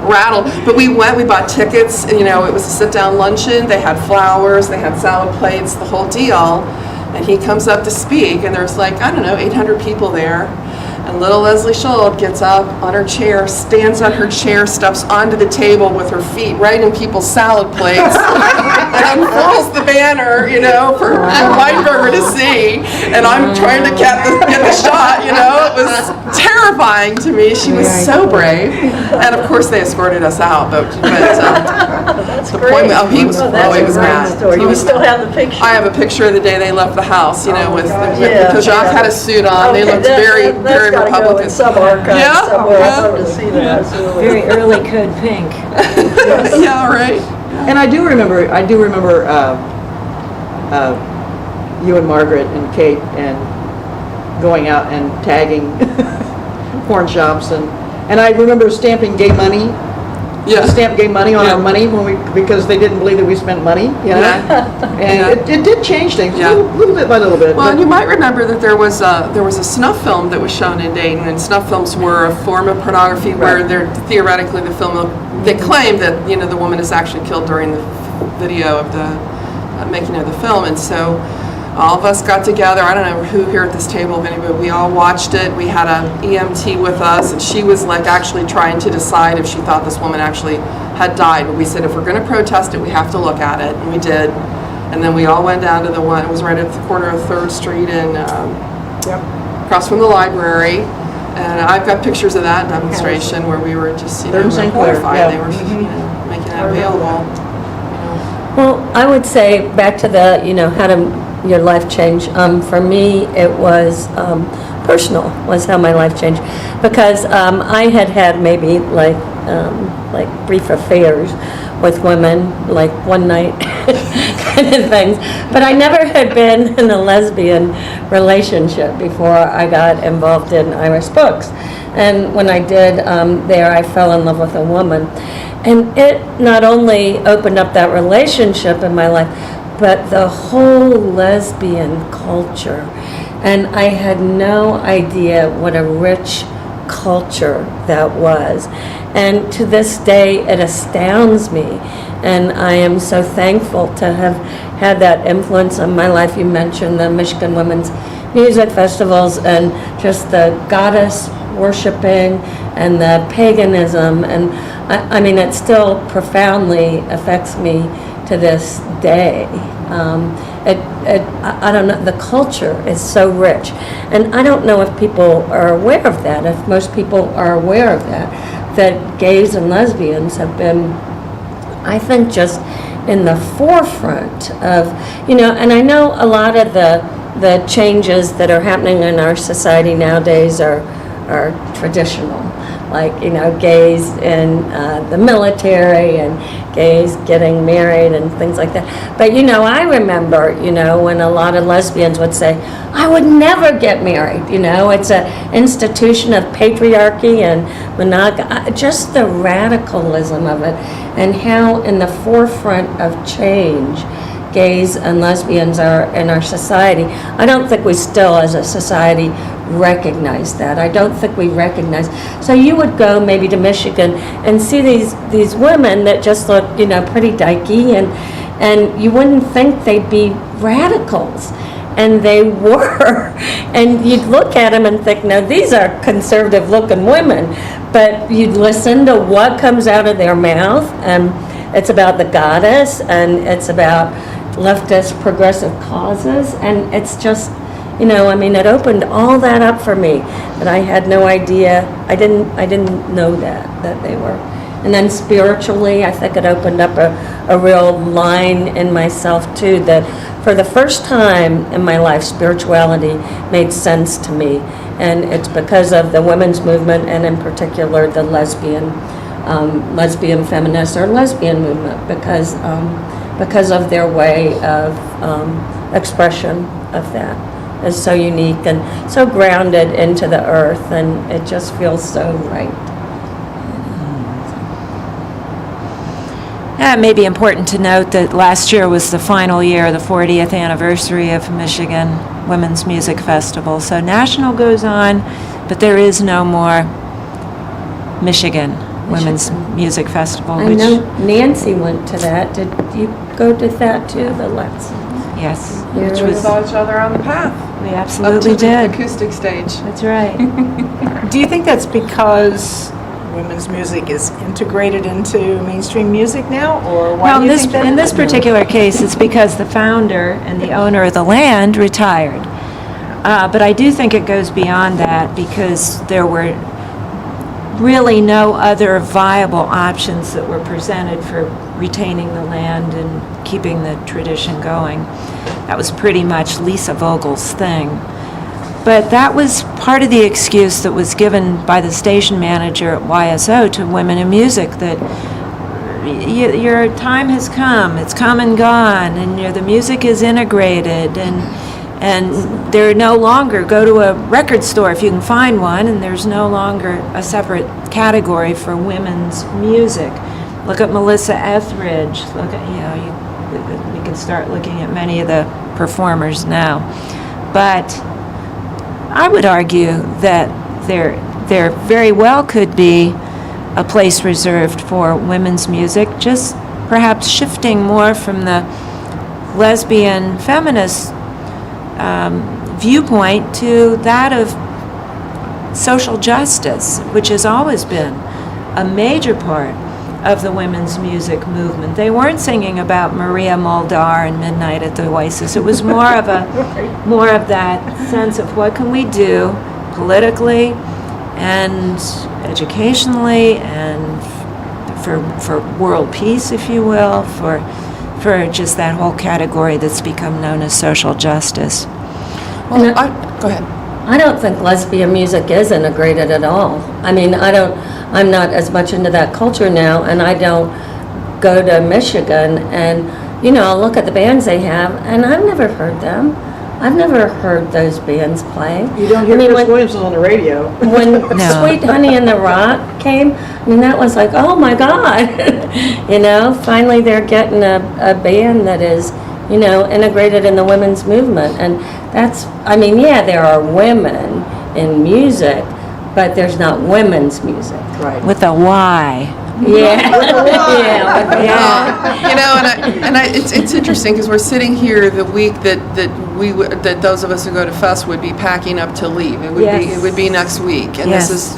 rattled. But we bought tickets, and, it was a sit-down luncheon. They had flowers, they had salad plates, the whole deal. And he comes up to speak, and there's 800 people there. And little Leslie Schuld gets up on her chair, stands on her chair, steps onto the table with her feet right in people's salad plates, and unfurls the banner, for Weinberger to see. And I'm trying to get the shot, It was terrifying to me. She was so brave. And of course, they escorted us out. But That's the great. point, he was That's he a was great mad. story. He You was still mad. have the picture? I have a picture of the day they left the house, because Jacques had a suit on. They Okay, looked very, that's very gotta go Republican. in some archive Yeah, somewhere. yeah. I'd love to see that. Absolutely. Very early Code Pink. Yeah, right. And I do remember you and Margaret and Kate and going out and tagging porn shops and I remember stamping gay money. Yeah. Stamp gay money on Yeah. our money because they didn't believe that we spent money, Yeah. And Yeah. it did change things Yeah. little bit by little bit. Well, but- and you might remember that there was a snuff film that was shown in Dayton, and snuff films were a form of pornography where Right. they're theoretically they claim that the woman is actually killed during the video of the making of the film, and so all of us got together. I don't know who here at this table, if anybody, we all watched it. We had an EMT with us, and she was actually trying to decide if she thought this woman actually had died. But we said, if we're going to protest it, we have to look at it, and we did. And then we all went down to the one, it was right at the corner of 3rd Street and across from the library. And I've got pictures of that demonstration where we were just, Third and St. Clair, horrified. yeah. They were making that available. Well, I would say back to the, how to your life change. For me, it was personal was how my life changed because I had maybe like brief affairs with women, like one night kind of things. But I never had been in a lesbian relationship before I got involved in Irish Books. And when I did there, I fell in love with a woman. And it not only opened up that relationship in my life, but the whole lesbian culture. And I had no idea what a rich culture that was. And to this day, it astounds me. And I am so thankful to have had that influence on my life. You mentioned the Michigan Women's Music Festivals and just the goddess worshiping and the paganism. And I mean, it still profoundly affects me to this day. I don't know, the culture is so rich. And I don't know if people are aware of that, if most people are aware of that gays and lesbians have been, I think, just in the forefront of, and I know a lot of the changes that are happening in our society nowadays are traditional, like, gays in the military and gays getting married and things like that. But, I remember, when a lot of lesbians would say, I would never get married, it's an institution of patriarchy and monogamy, just the radicalism of it and how in the forefront of change gays and lesbians are in our society. I don't think we still, as a society, recognize that. I don't think we recognize. So you would go maybe to Michigan and see these women that just look, pretty dykey, and you wouldn't think they'd be radicals. And they were. And you'd look at them and think, no, these are conservative-looking women. But you'd listen to what comes out of their mouth, and it's about the goddess, and it's about leftist progressive causes, and it's just, it opened all that up for me, that I had no idea. I didn't know that they were. And then spiritually, I think it opened up a real line in myself too, that for the first time in my life, spirituality made sense to me. And it's because of the women's movement, and in particular the lesbian feminists or lesbian movement, because of their way of expression of that is so unique and so grounded into the earth, and it just feels so right. It may be important to note that last year was the final year, the 40th anniversary of Michigan Women's Music Festival. So National goes on, but there is no more Michigan Women's Music Festival. I know Nancy went to that. Did you go to that too, the last? Yes, Which we saw each other on the path. we Up absolutely to the did. acoustic stage. That's right. Do you think that's because women's music is integrated into mainstream music now, or why Well, do you think that in this is? particular case, it's because the founder and the owner of the land retired. But I do think it goes beyond that, because there were really no other viable options that were presented for retaining the land and keeping the tradition going. That was pretty much Lisa Vogel's thing. But that was part of the excuse that was given by the station manager at YSO to women in music, that your time has come, it's come and gone, and the music is integrated, and they're no longer, go to a record store if you can find one, and there's no longer a separate category for women's music. Look at Melissa Etheridge, look at, we can start looking at many of the performers now. But I would argue that there very well could be a place reserved for women's music, just perhaps shifting more from the lesbian feminist viewpoint to that of social justice, which has always been a major part of the women's music movement. They weren't singing about Maria Muldaur and Midnight at the Oasis. It was more of that sense of what can we do politically and educationally and for world peace, if you will, for just that whole category that's become known as social justice. Well, go ahead. I don't think lesbian music is integrated at all. I mean, I'm not as much into that culture now, and I don't go to Michigan and, I'll look at the bands they have, and I've never heard them. I've never heard those bands play. You don't hear I mean, Chris Williams on the radio. When No. Sweet Honey and the Rock came, that was like, oh my God. Finally they're getting a band that is, integrated in the women's movement. And that's, there are women in music, but there's not women's music. Right. With a Y. Yeah. It's interesting because we're sitting here the week that those of us who go to Fest would be packing up to leave. It would be next week, and Yes. this is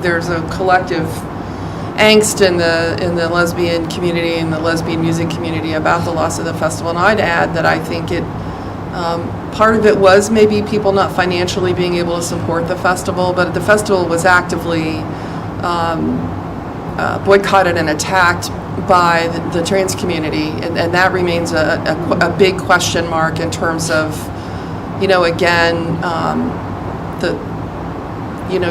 there's a collective angst in the lesbian community and the lesbian music community about the loss of the festival. And I'd add that I think part of it was maybe people not financially being able to support the festival, but the festival was actively boycotted and attacked by the trans community, and that remains a big question mark in terms of,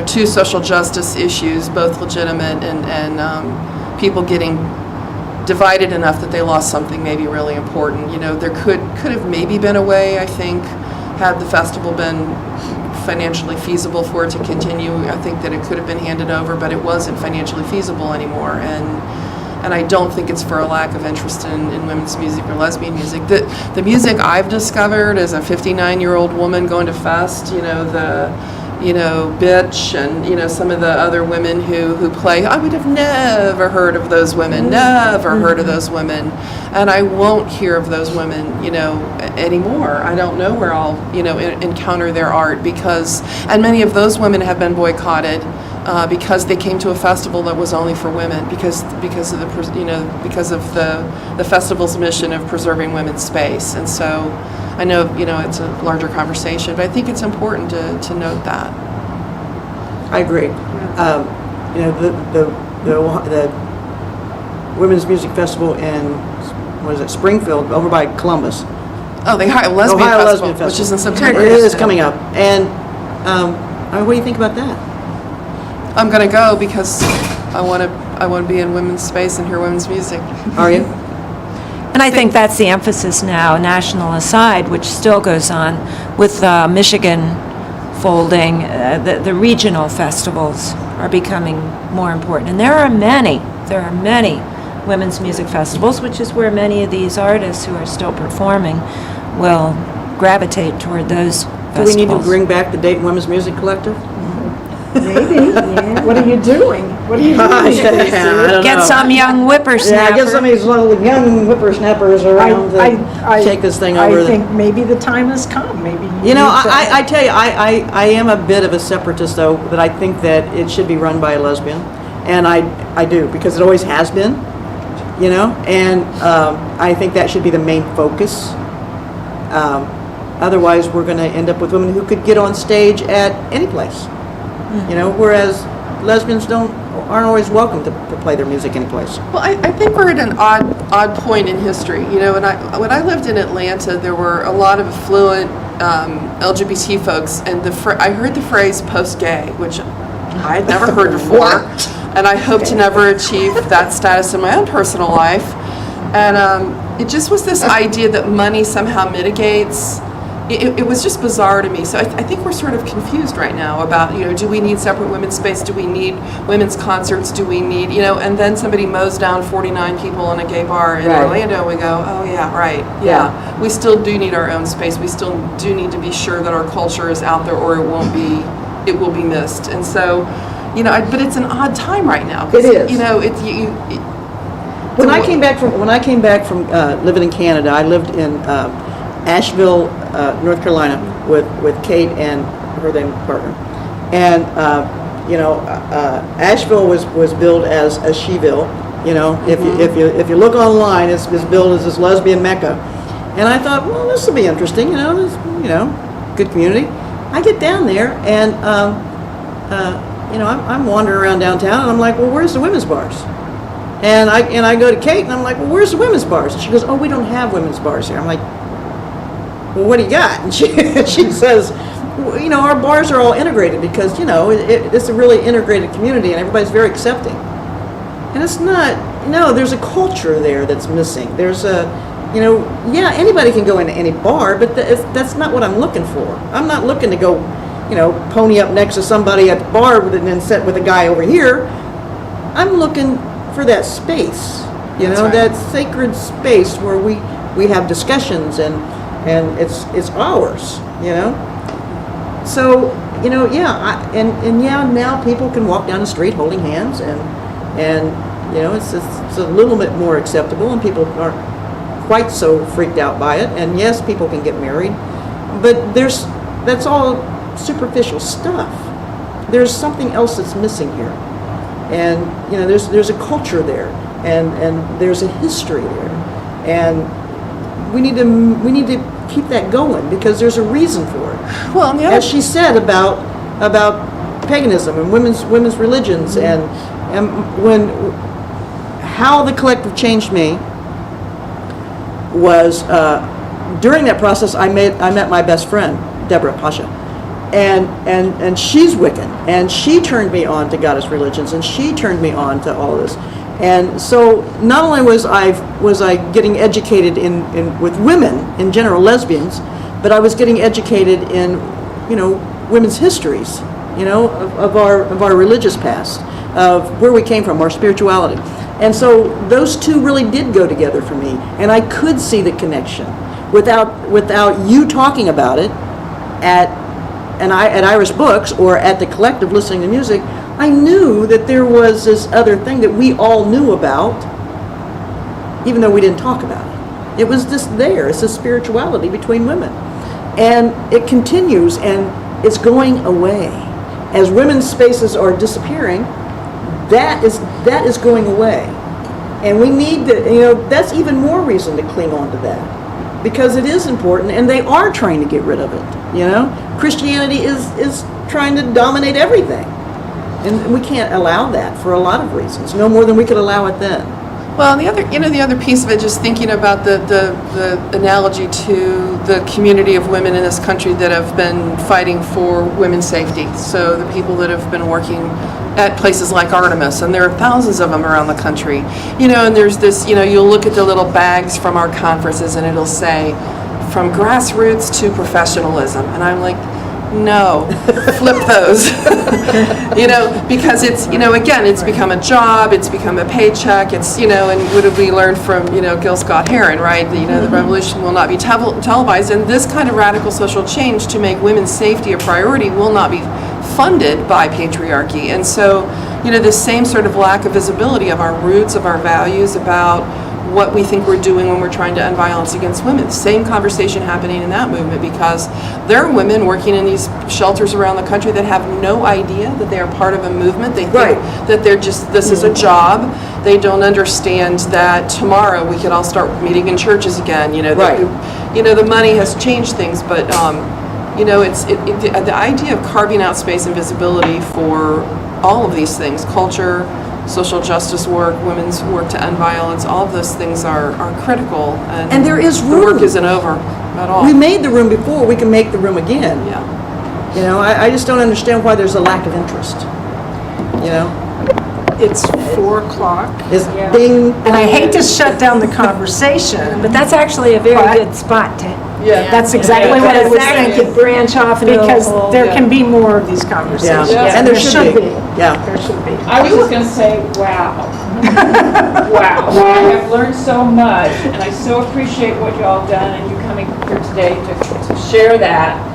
two social justice issues, both legitimate and people getting divided enough that they lost something maybe really important. There could have maybe been a way, I think, had the festival been financially feasible for it to continue. I think that it could have been handed over, but it wasn't financially feasible anymore. And I don't think it's for a lack of interest in women's music or lesbian music. The music I've discovered as a 59-year-old woman going to Fest, Bitch and, some of the other women who play. I would have never heard of those women, never heard of those women. And I won't hear of those women, anymore. I don't know where I'll, encounter their art and many of those women have been boycotted because they came to a festival that was only for women because of the festival's mission of preserving women's space. And so I know, it's a larger conversation, but I think it's important to note that. I agree. The Women's Music Festival in, Springfield, over by Columbus. Oh, the Ohio Lesbian Festival, which is in September. It is coming up. And what do you think about that? I'm going to go because I want to be in women's space and hear women's music. Are you? And I think that's the emphasis now, national aside, which still goes on with Michigan folding. The regional festivals are becoming more important. And there are many women's music festivals, which is where many of these artists who are still performing will gravitate toward those festivals. Do we need to bring back the Dayton Women's Music Collective? Maybe. What are you doing? What are you doing? I don't Get know. some young whippersnapper. Get some of these little young whippersnappers around to take this thing over. I think maybe the time has come. Maybe I tell you, I am a bit of a separatist, though, that I think that it should be run by a lesbian. And I do, because it always has been, and I think that should be the main focus. Otherwise, we're going to end up with women who could get on stage at any place. Whereas lesbians aren't always welcome to play their music anyplace. Well, I think we're at an odd point in history. When I lived in Atlanta, there were a lot of affluent LGBT folks, and I heard the phrase post-gay, which I had never heard before, and I hope to never achieve that status in my own personal life. And it just was this idea that money somehow mitigates. It was just bizarre to me. So I think we're sort of confused right now about, do we need separate women's space? Do we need women's concerts? Do we need, and then somebody mows down 49 people in a gay bar in Orlando, and we go, oh yeah, right, yeah. We still do need our own space. We still do need to be sure that our culture is out there, or it will be missed. And so, but it's an odd time right now. It is. When I came back from living in Canada, I lived in Asheville, North Carolina, with Kate and her then partner, and Asheville was billed as a she-ville. If you look online, it's billed as this lesbian mecca, and I thought, well, this will be interesting. Good community. I get down there, and I'm wandering around downtown, and I'm like, well, where's the women's bars? And I go to Kate, and I'm like, well, where's the women's bars? And she goes, oh, we don't have women's bars here. I'm like, well, what do you got? And she says, well, our bars are all integrated because, it's a really integrated community and everybody's very accepting. And it's not, there's a culture there that's missing. There's anybody can go into any bar, but that's not what I'm looking for. I'm not looking to go, pony up next to somebody at the bar and then sit with a guy over here. I'm looking for that space, that sacred space where we have discussions and it's ours, So, now people can walk down the street holding hands and it's a little bit more acceptable and people aren't quite so freaked out by it. And yes, people can get married, but that's all superficial stuff. There's something else that's missing here, and there's a culture there, and there's a history there, and we need to keep that going because there's a reason for it. Well, as she said about paganism and women's religions, and how the collective changed me was during that process. I met my best friend, Deborah Pasha, and she's Wiccan, and she turned me on to goddess religions, and she turned me on to all of this. And so not only was I getting educated with women in general, lesbians, but I was getting educated in women's histories, of our religious past, of where we came from, our spirituality. And so those two really did go together for me, and I could see the connection without you talking about it at at Irish Books or at the Collective listening to music, I knew that there was this other thing that we all knew about, even though we didn't talk about it. It was just there. It's a spirituality between women. And it continues, and it's going away. As women's spaces are disappearing, that is going away. And we need to, that's even more reason to cling on to that, because it is important, and they are trying to get rid of it, Christianity is trying to dominate everything. And we can't allow that for a lot of reasons, no more than we could allow it then. Well, the other piece of it, just thinking about the analogy to the community of women in this country that have been fighting for women's safety. So the people that have been working at places like Artemis, and there are thousands of them around the country. And there's this, you'll look at the little bags from our conferences, and it'll say, from grassroots to professionalism. And I'm like, no, flip those. Because it's, again, it's become a job, it's become a paycheck, it's, and what did we learn from, Gil Scott-Heron, right? The revolution will not be televised, and this kind of radical social change to make women's safety a priority will not be funded by patriarchy. And so, the same sort of lack of visibility of our roots, of our values, about what we think we're doing when we're trying to end violence against women. Same conversation happening in that movement, because there are women working in these shelters around the country that have no idea that they are part of a movement. They think that they're just, this is a job. They don't understand that tomorrow we could all start meeting in churches again. The money has changed things, but the idea of carving out space and visibility for all of these things, culture, social justice work, women's work to end violence, all of those things are critical. And there is room. The work isn't over at all. We made the room before, we can make the room again. Yeah. I just don't understand why there's a lack of interest. It's 4 o'clock. It's ding. And I hate to shut down the conversation, But that's actually a very But- good spot to, that's exactly what I was that could thinking. branch off into a Because whole. there can be more of these conversations. Yeah. And there should be. Yeah. There should be. I was just going to say, wow. Wow. I have learned so much, and I so appreciate what you all done, and you coming here today to share that.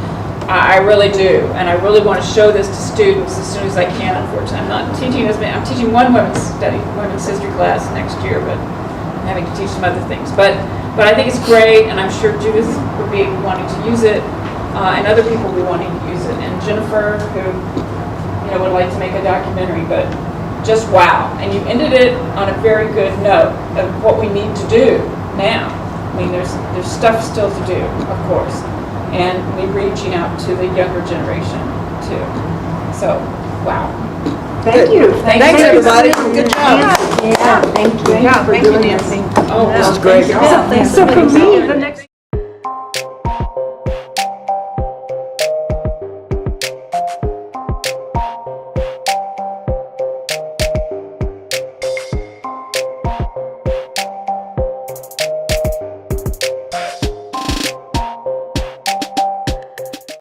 I really do, and I really want to show this to students as soon as I can. Unfortunately, I'm not teaching as many. I'm teaching one women's history class next year, but I'm having to teach some other things. But I think it's great, and I'm sure Judith would be wanting to use it, and other people will be wanting to use it, and Jennifer, who would like to make a documentary. But just wow, and you ended it on a very good note of what we need to do now. I mean, there's stuff still to do, of course. And we're reaching out to the younger generation, too. So, wow. Thank you. Thanks, everybody. Good job. Yeah, thank you. Thank you, Nancy. Oh, This is great. So for me, the next